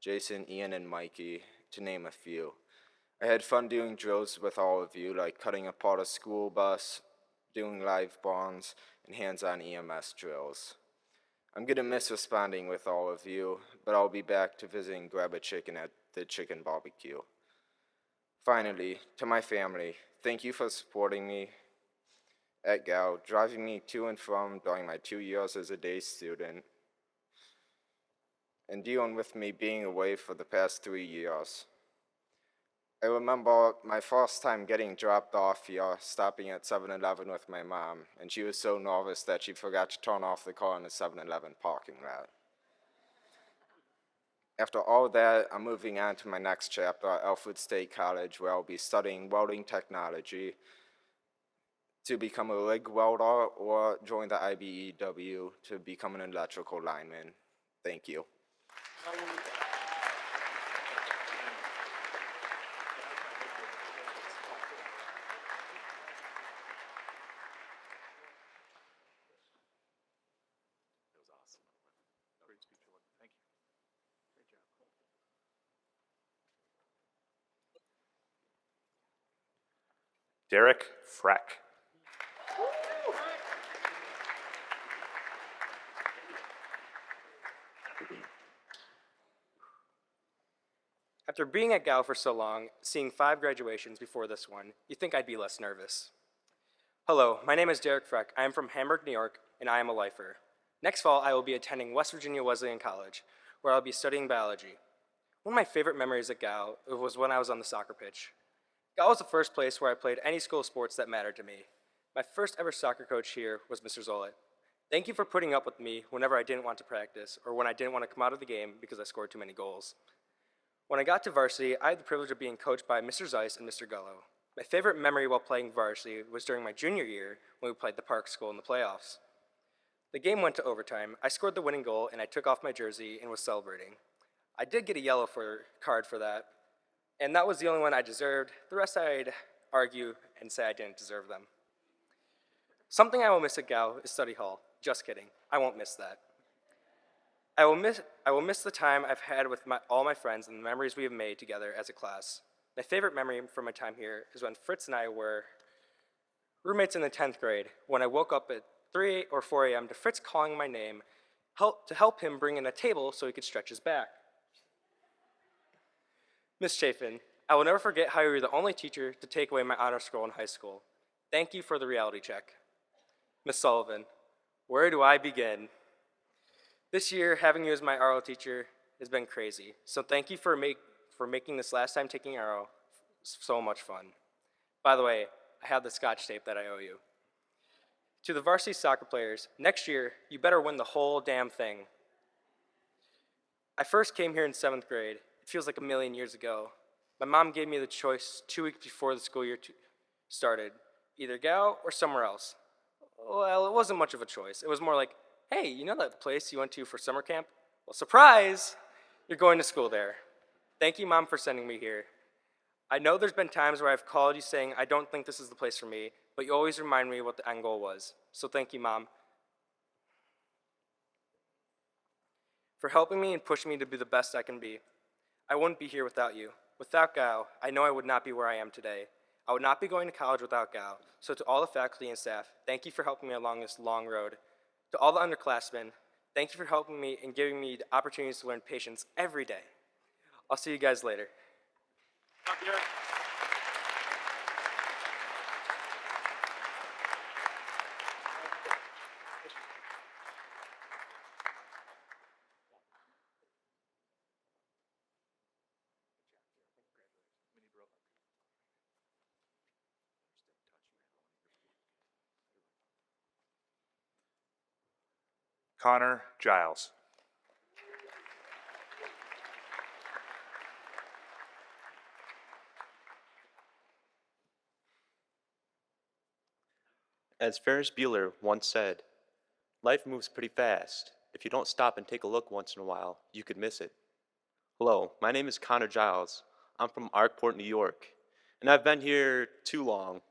Jason, Ian, and Mikey, to name a few. I had fun doing drills with all of you, like cutting apart a school bus, doing live bonds, and hands-on EMS drills. I'm gonna miss responding with all of you, but I'll be back to visit and grab a chicken at the chicken barbecue. Finally, to my family, thank you for supporting me at GAL, driving me to and from during my 2 years as a day student, and dealing with me being away for the past 3 years. I remember my first time getting dropped off here, stopping at 7-Eleven with my mom, and she was so nervous that she forgot to turn off the car in the 7-Eleven parking lot. After all that, I'm moving on to my next chapter at Alfred State College, where I'll be studying welding technology to become a rig welder or join the IBEW to become an electrical lineman. Thank you. Derek Freck. After being at GAL for so long, seeing 5 graduations before this one, you'd think I'd be less nervous. Hello, my name is Derek Freck. I am from Hamburg, New York, and I am a lifer. Next fall, I will be attending West Virginia Wesleyan College, where I'll be studying biology. One of my favorite memories at GAL was when I was on the soccer pitch. GAL was the first place where I played any school sports that mattered to me. My first ever soccer coach here was Mr. Zolet. Thank you for putting up with me whenever I didn't want to practice or when I didn't want to come out of the game because I scored too many goals. When I got to varsity, I had the privilege of being coached by Mr. Zeiss and Mr. Gullo. My favorite memory while playing varsity was during my junior year when we played the Park School in the playoffs. The game went to overtime. I scored the winning goal and I took off my jersey and was celebrating. I did get a yellow card for that, and that was the only one I deserved. The rest I'd argue and say I didn't deserve them. Something I will miss at GAL is study hall. Just kidding. I won't miss that. I will miss the time I've had with all my friends and the memories we have made together as a class. My favorite memory from my time here is when Fritz and I were roommates in the 10th grade, when I woke up at 3 or 4 a.m. to Fritz calling my name to help him bring in a table so he could stretch his back. Miss Chafin, I will never forget how you were the only teacher to take away my honor scroll in high school. Thank you for the reality check. Miss Sullivan, where do I begin? This year, having you as my RO teacher has been crazy, so thank you for making this last time taking RO so much fun. By the way, I have the Scotch tape that I owe you. To the varsity soccer players, next year, you better win the whole damn thing. I first came here in 7th grade. It feels like a million years ago. My mom gave me the choice 2 weeks before the school year started, either GAL or somewhere else. Well, it wasn't much of a choice. It was more like, hey, you know that place you went to for summer camp? Well, surprise! You're going to school there. Thank you, Mom, for sending me here. I know there's been times where I've called you saying I don't think this is the place for me, but you always remind me what the end goal was. So thank you, Mom, for helping me and pushing me to be the best I can be. I wouldn't be here without you. Without GAL, I know I would not be where I am today. I would not be going to college without GAL. So to all the faculty and staff, thank you for helping me along this long road. To all the underclassmen, thank you for helping me and giving me the opportunities to learn patience every day. I'll see you guys later. Connor Giles. As Ferris Bueller once said, life moves pretty fast. If you don't stop and take a look once in a while, you could miss it. Hello, my name is Connor Giles. I'm from Arkport, New York, and I've been here too long.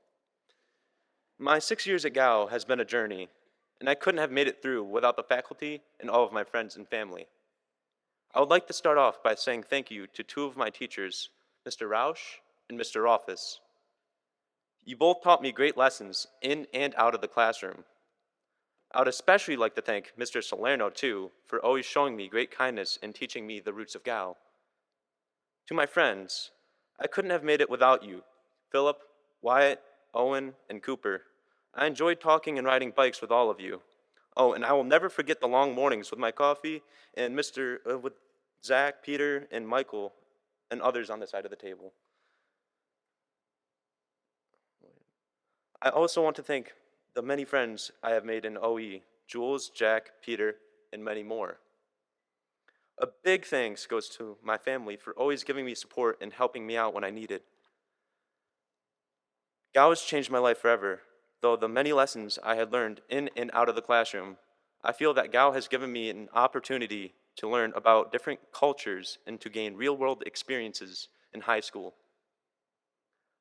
My 6 years at Gow has been a journey, and I couldn't have made it through without the faculty and all of my friends and family. I would like to start off by saying thank you to two of my teachers, Mr. Rausch and Mr. Office. You both taught me great lessons in and out of the classroom. I would especially like to thank Mr. Salerno, too, for always showing me great kindness and teaching me the roots of Gow. To my friends, I couldn't have made it without you, Philip, Wyatt, Owen, and Cooper. I enjoyed talking and riding bikes with all of you. Oh, and I will never forget the long mornings with my coffee and with Zach, Peter, and Michael, and others on the side of the table. I also want to thank the many friends I have made in OE, Jules, Jack, Peter, and many more. A big thanks goes to my family for always giving me support and helping me out when I needed. Gow has changed my life forever. Though the many lessons I had learned in and out of the classroom, I feel that Gow has given me an opportunity to learn about different cultures and to gain real-world experiences in high school.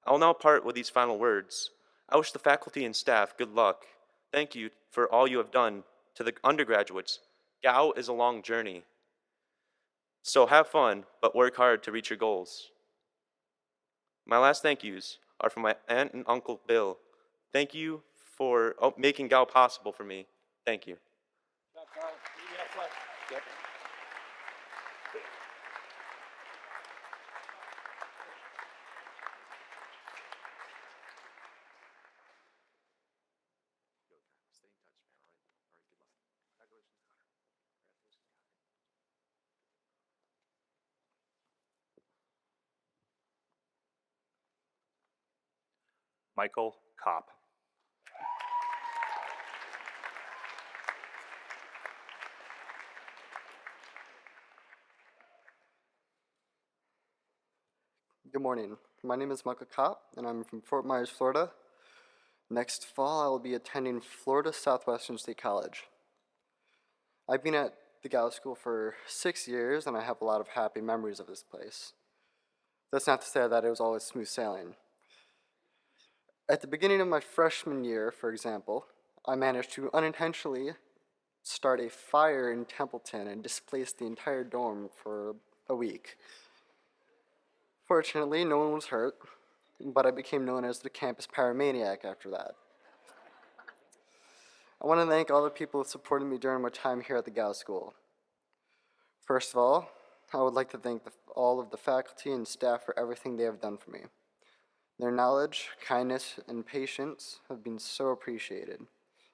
I will now part with these final words. I wish the faculty and staff good luck. Thank you for all you have done. To the undergraduates, Gow is a long journey. So have fun, but work hard to reach your goals. My last thank yous are from my aunt and uncle Bill. Thank you for making Gow possible for me. Thank you. Michael Kopp. Good morning. My name is Michael Kopp, and I'm from Fort Myers, Florida. Next fall, I will be attending Florida Southwestern State College. I've been at the Gow School for 6 years, and I have a lot of happy memories of this place. That's not to say that it was always smooth sailing. At the beginning of my freshman year, for example, I managed to unintentionally start a fire in Templeton and displace the entire dorm for a week. Fortunately, no one was hurt, but I became known as the campus pyromaniac after that. I want to thank all the people who supported me during my time here at the Gow School. First of all, I would like to thank all of the faculty and staff for everything they have done for me. Their knowledge, kindness, and patience have been so appreciated,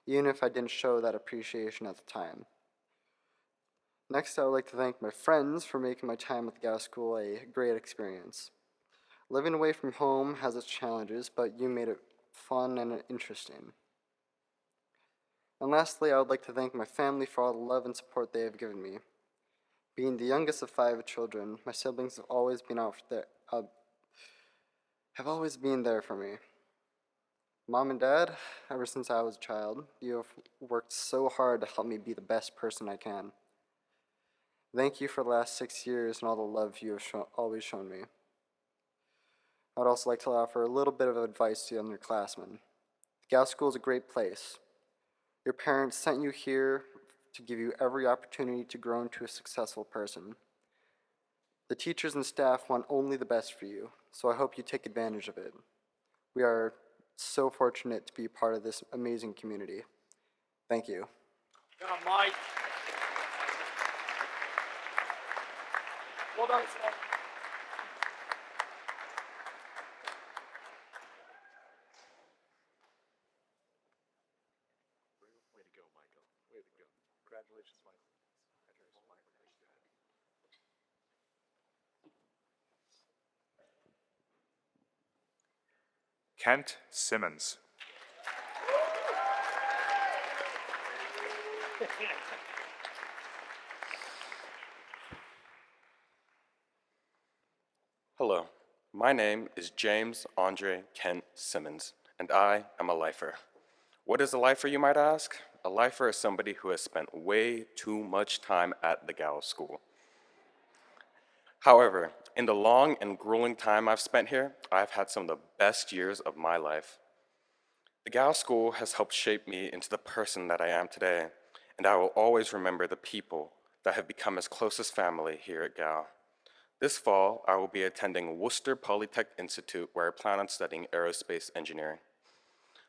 even if I didn't show that appreciation at the time. Next, I would like to thank my friends for making my time at the Gow School a great experience. Living away from home has its challenges, but you made it fun and interesting. And lastly, I would like to thank my family for all the love and support they have given me. Being the youngest of 5 children, my siblings have always been there for me. Mom and Dad, ever since I was a child, you have worked so hard to help me be the best person I can. Thank you for the last 6 years and all the love you have always shown me. I would also like to offer a little bit of advice to the underclassmen. The Gow School is a great place. Your parents sent you here to give you every opportunity to grow into a successful person. The teachers and staff want only the best for you, so I hope you take advantage of it. We are so fortunate to be part of this amazing community. Thank you. Good on, Mike. Well done, Steph. Way to go, Michael. Way to go. Congratulations, Michael. Kent Simmons. Hello, my name is James Andre Kent Simmons, and I am a lifer. What is a lifer, you might ask? A lifer is somebody who has spent way too much time at the Gal School. However, in the long and grueling time I've spent here, I've had some of the best years of my life. The Gal School has helped shape me into the person that I am today, and I will always remember the people that have become as close as family here at Gal. This fall, I will be attending Worcester Polytech Institute, where I plan on studying aerospace engineering.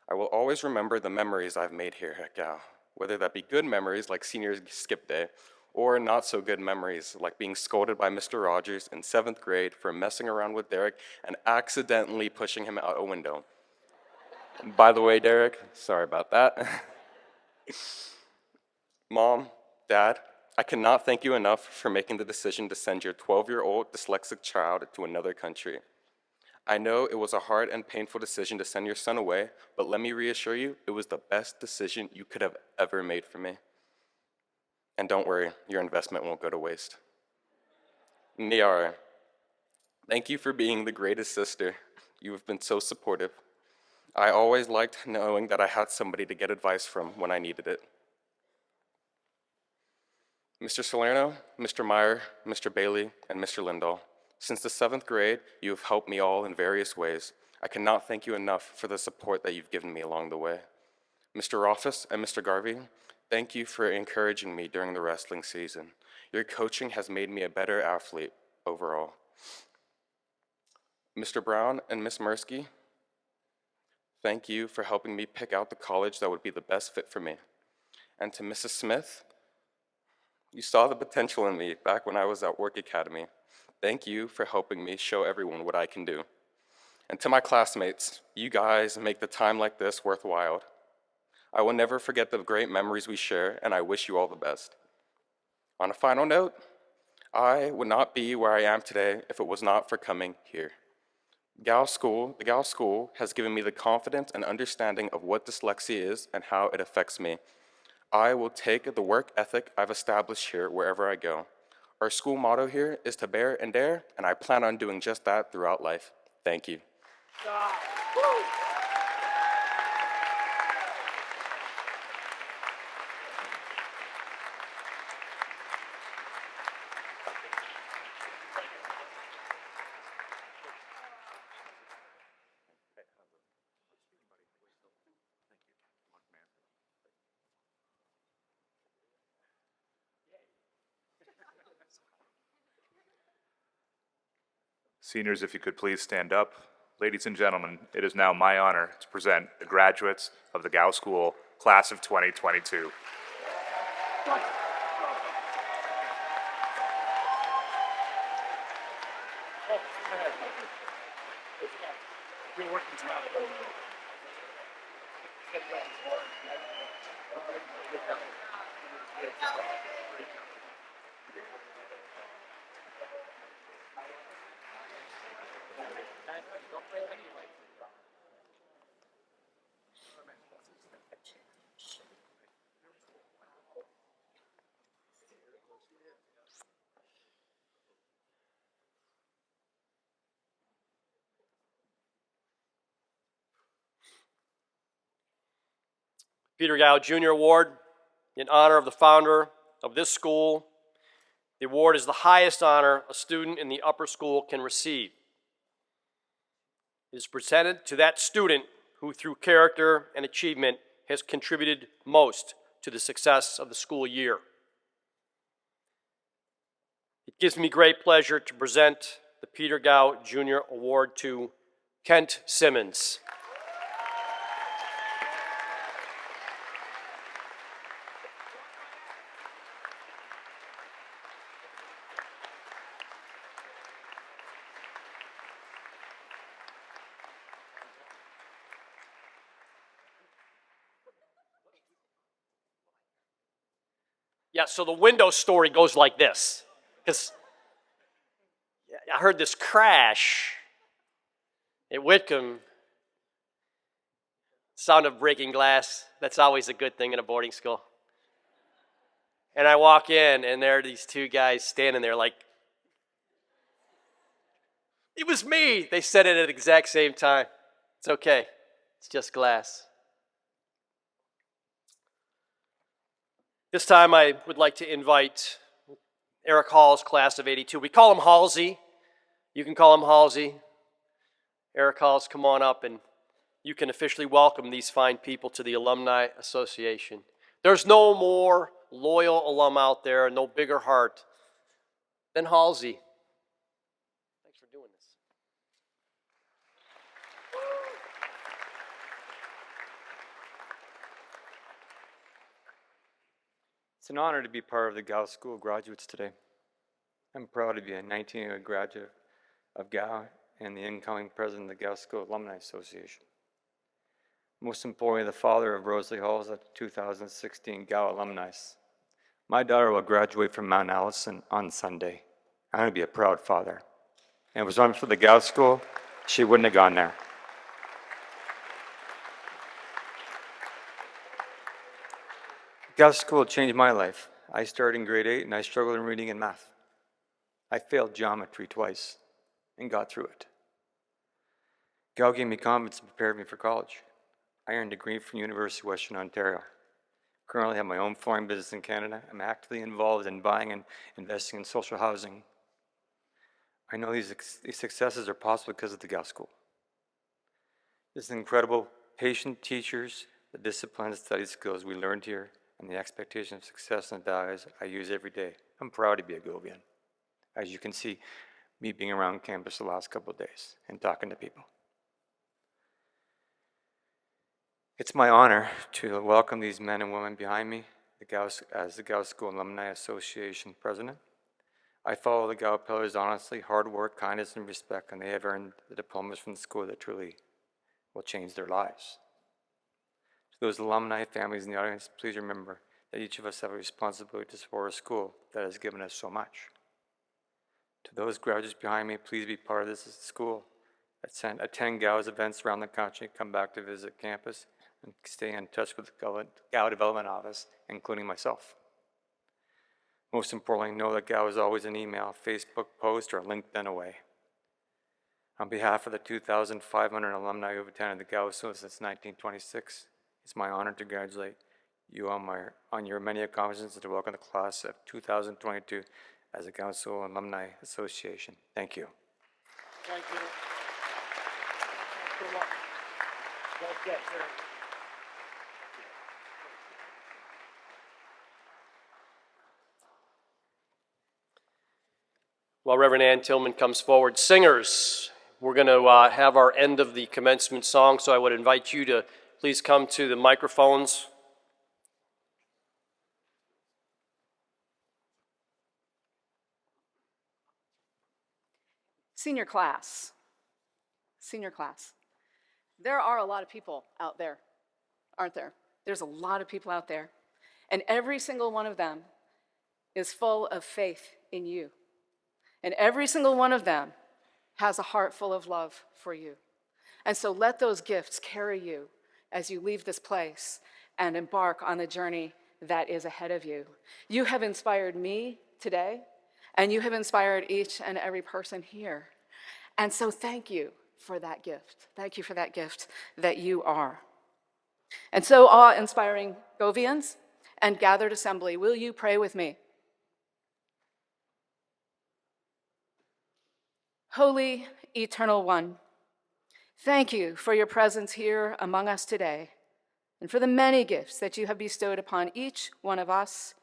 I will always remember the memories I've made here at Gal, whether that be good memories like senior skip day, or not so good memories like being scolded by Mr. Rogers in 7th grade for messing around with Derek and accidentally pushing him out a window. By the way, Derek, sorry about that. Mom, Dad, I cannot thank you enough for making the decision to send your 12-year-old dyslexic child to another country. I know it was a hard and painful decision to send your son away, but let me reassure you, it was the best decision you could have ever made for me. And don't worry, your investment won't go to waste. Niara, thank you for being the greatest sister. You have been so supportive. I always liked knowing that I had somebody to get advice from when I needed it. Mr. Salerno, Mr. Meyer, Mr. Bailey, and Mr. Lindahl, since the 7th grade, you have helped me all in various ways. I cannot thank you enough for the support that you've given me along the way. Mr. Rothfuss and Mr. Garvey, thank you for encouraging me during the wrestling season. Your coaching has made me a better athlete overall. Mr. Brown and Miss Mursky, thank you for helping me pick out the college that would be the best fit for me. And to Mrs. Smith, you saw the potential in me back when I was at Work Academy. Thank you for helping me show everyone what I can do. And to my classmates, you guys make the time like this worthwhile. I will never forget the great memories we share, and I wish you all the best. On a final note, I would not be where I am today if it was not for coming here. The Gal School has given me the confidence and understanding of what dyslexia is and how it affects me. I will take the work ethic I've established here wherever I go. Our school motto here is to bear and dare, and I plan on doing just that throughout life. Thank you. Seniors, if you could please stand up. Ladies and gentlemen, it is now my honor to present the graduates of the Gow School, class of 2022. Peter Gow Jr. Award in honor of the founder of this school. The award is the highest honor a student in the upper school can receive. It is presented to that student who, through character and achievement, has contributed most to the success of the school year. It gives me great pleasure to present the Peter Gow Jr. Award to Kent Simmons. Yeah, so the window story goes like this. Because I heard this crash at Whitcomb. Sound of breaking glass. That's always a good thing in a boarding school. And I walk in, and there are these two guys standing there like, It was me. They said it at the exact same time. It's okay. It's just glass. This time I would like to invite Eric Hall's class of 82. We call him Halsey. You can call him Halsey. Eric Halls, come on up and you can officially welcome these fine people to the Alumni Association. There's no more loyal alum out there, no bigger heart than Halsey. Thanks for doing this. It's an honor to be part of the Gow School graduates today. I'm proud to be a 1980 graduate of Gow and the incoming president of the Gow School Alumni Association. Most importantly, the father of Rosalie Hall's 2016 Gow alumni. My daughter will graduate from Mount Allison on Sunday. I'm going to be a proud father. And if it was not for the Gow School, she wouldn't have gone there. Gow School changed my life. I started in grade 8 and I struggled in reading and math. I failed geometry twice and got through it. Gow gave me confidence and prepared me for college. I earned a degree from University of Western Ontario. Currently, I have my own flooring business in Canada. I'm actively involved in buying and investing in social housing. I know these successes are possible because of the Gow School. This incredible patient teachers, the discipline and study skills we learned here, and the expectation of success and values I use every day. I'm proud to be a Govian. As you can see, me being around campus the last couple of days and talking to people. It's my honor to welcome these men and women behind me as the Gow School Alumni Association president. I follow the Gow pillars honestly, hard work, kindness, and respect, and they have earned the diplomas from the school that truly will change their lives. To those alumni families in the audience, please remember that each of us have a responsibility to support a school that has given us so much. To those graduates behind me, please be part of this school. Attend Gow's events around the country, come back to visit campus, and stay in touch with the Gow Development Office, including myself. Most importantly, know that Gow is always an email, Facebook post, or LinkedIn away. On behalf of the 2,500 alumni who have attended the Gow School since 1926, it's my honor to congratulate you on your many accomplishments and to welcome the class of 2022 as the Gow School Alumni Association. Thank you. Thank you. Thank you. While Reverend Ann Tillman comes forward, singers, we're going to have our end of the commencement song, so I would invite you to please come to the microphones. Senior class. There are a lot of people out there, aren't there? There's a lot of people out there, and every single one of them is full of faith in you. And every single one of them has a heart full of love for you. And so let those gifts carry you as you leave this place and embark on the journey that is ahead of you. You have inspired me today, and you have inspired each and every person here. And so thank you for that gift. Thank you for that gift that you are. And so, awe-inspiring Govians and gathered assembly, will you pray with me? Holy, eternal one, thank you for your presence here among us today and for the many gifts that you have bestowed upon each one of us,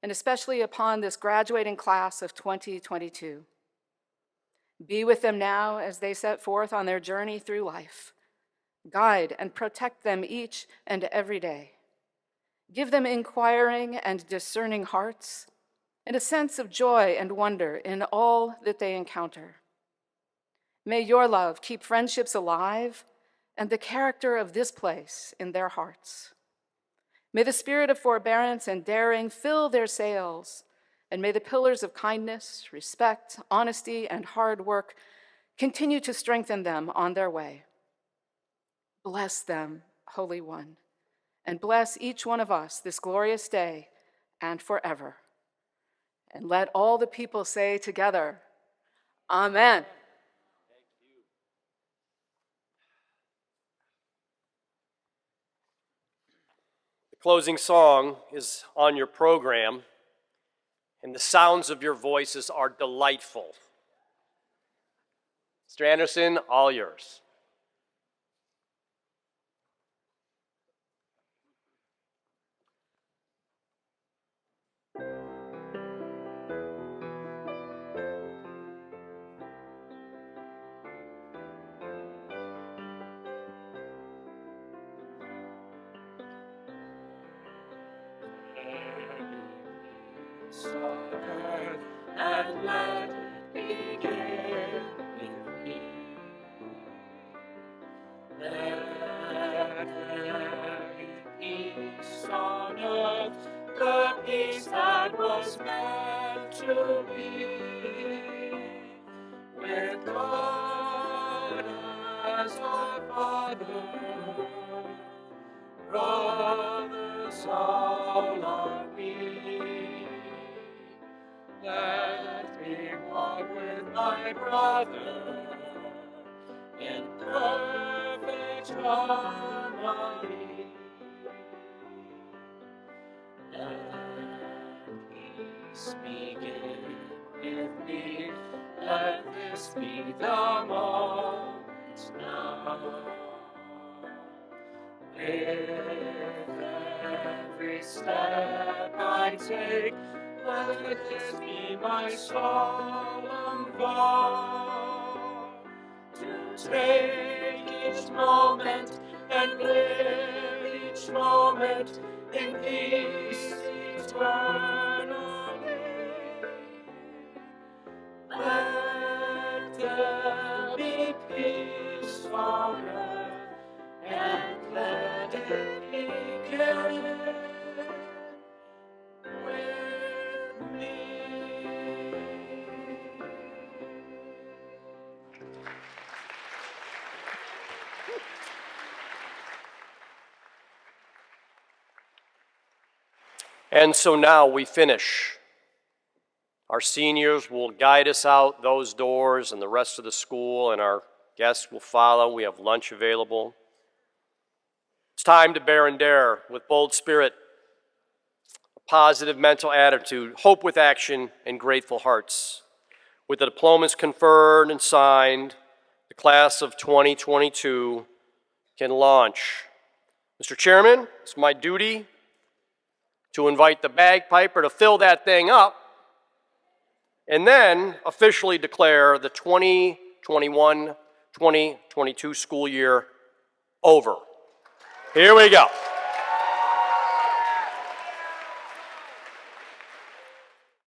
and especially upon this graduating class of 2022. Be with them now as they set forth on their journey through life. Guide and protect them each and every day. Give them inquiring and discerning hearts and a sense of joy and wonder in all that they encounter. May your love keep friendships alive and the character of this place in their hearts. May the spirit of forbearance and daring fill their sails, and may the pillars of kindness, respect, honesty, and hard work continue to strengthen them on their way. Bless them, Holy One, and bless each one of us this glorious day and forever. And let all the people say together, Amen. closing song is on your program, and the sounds of your voices are delightful. Mr. Anderson, all yours. And let it begin with me. Let there be peace on earth, the peace that was meant to be. With God as our Father, brothers all are we. Let me walk with my brother in perfect harmony. Let peace begin with me. Let this be the moment now. With every step I take, let this be my solemn vow, to take each moment and live each moment in peace eternally. Let there be peace on earth, and let it begin with me. And so now we finish. Our seniors will guide us out those doors and the rest of the school, and our guests will follow. We have lunch available. It's time to bear and dare with bold spirit, a positive mental attitude, hope with action, and grateful hearts. With the diplomas conferred and signed, the class of 2022 can launch. Mr. Chairman, it's my duty to invite the bagpiper to fill that thing up and then officially declare the 2021-2022 school year over. Here we go.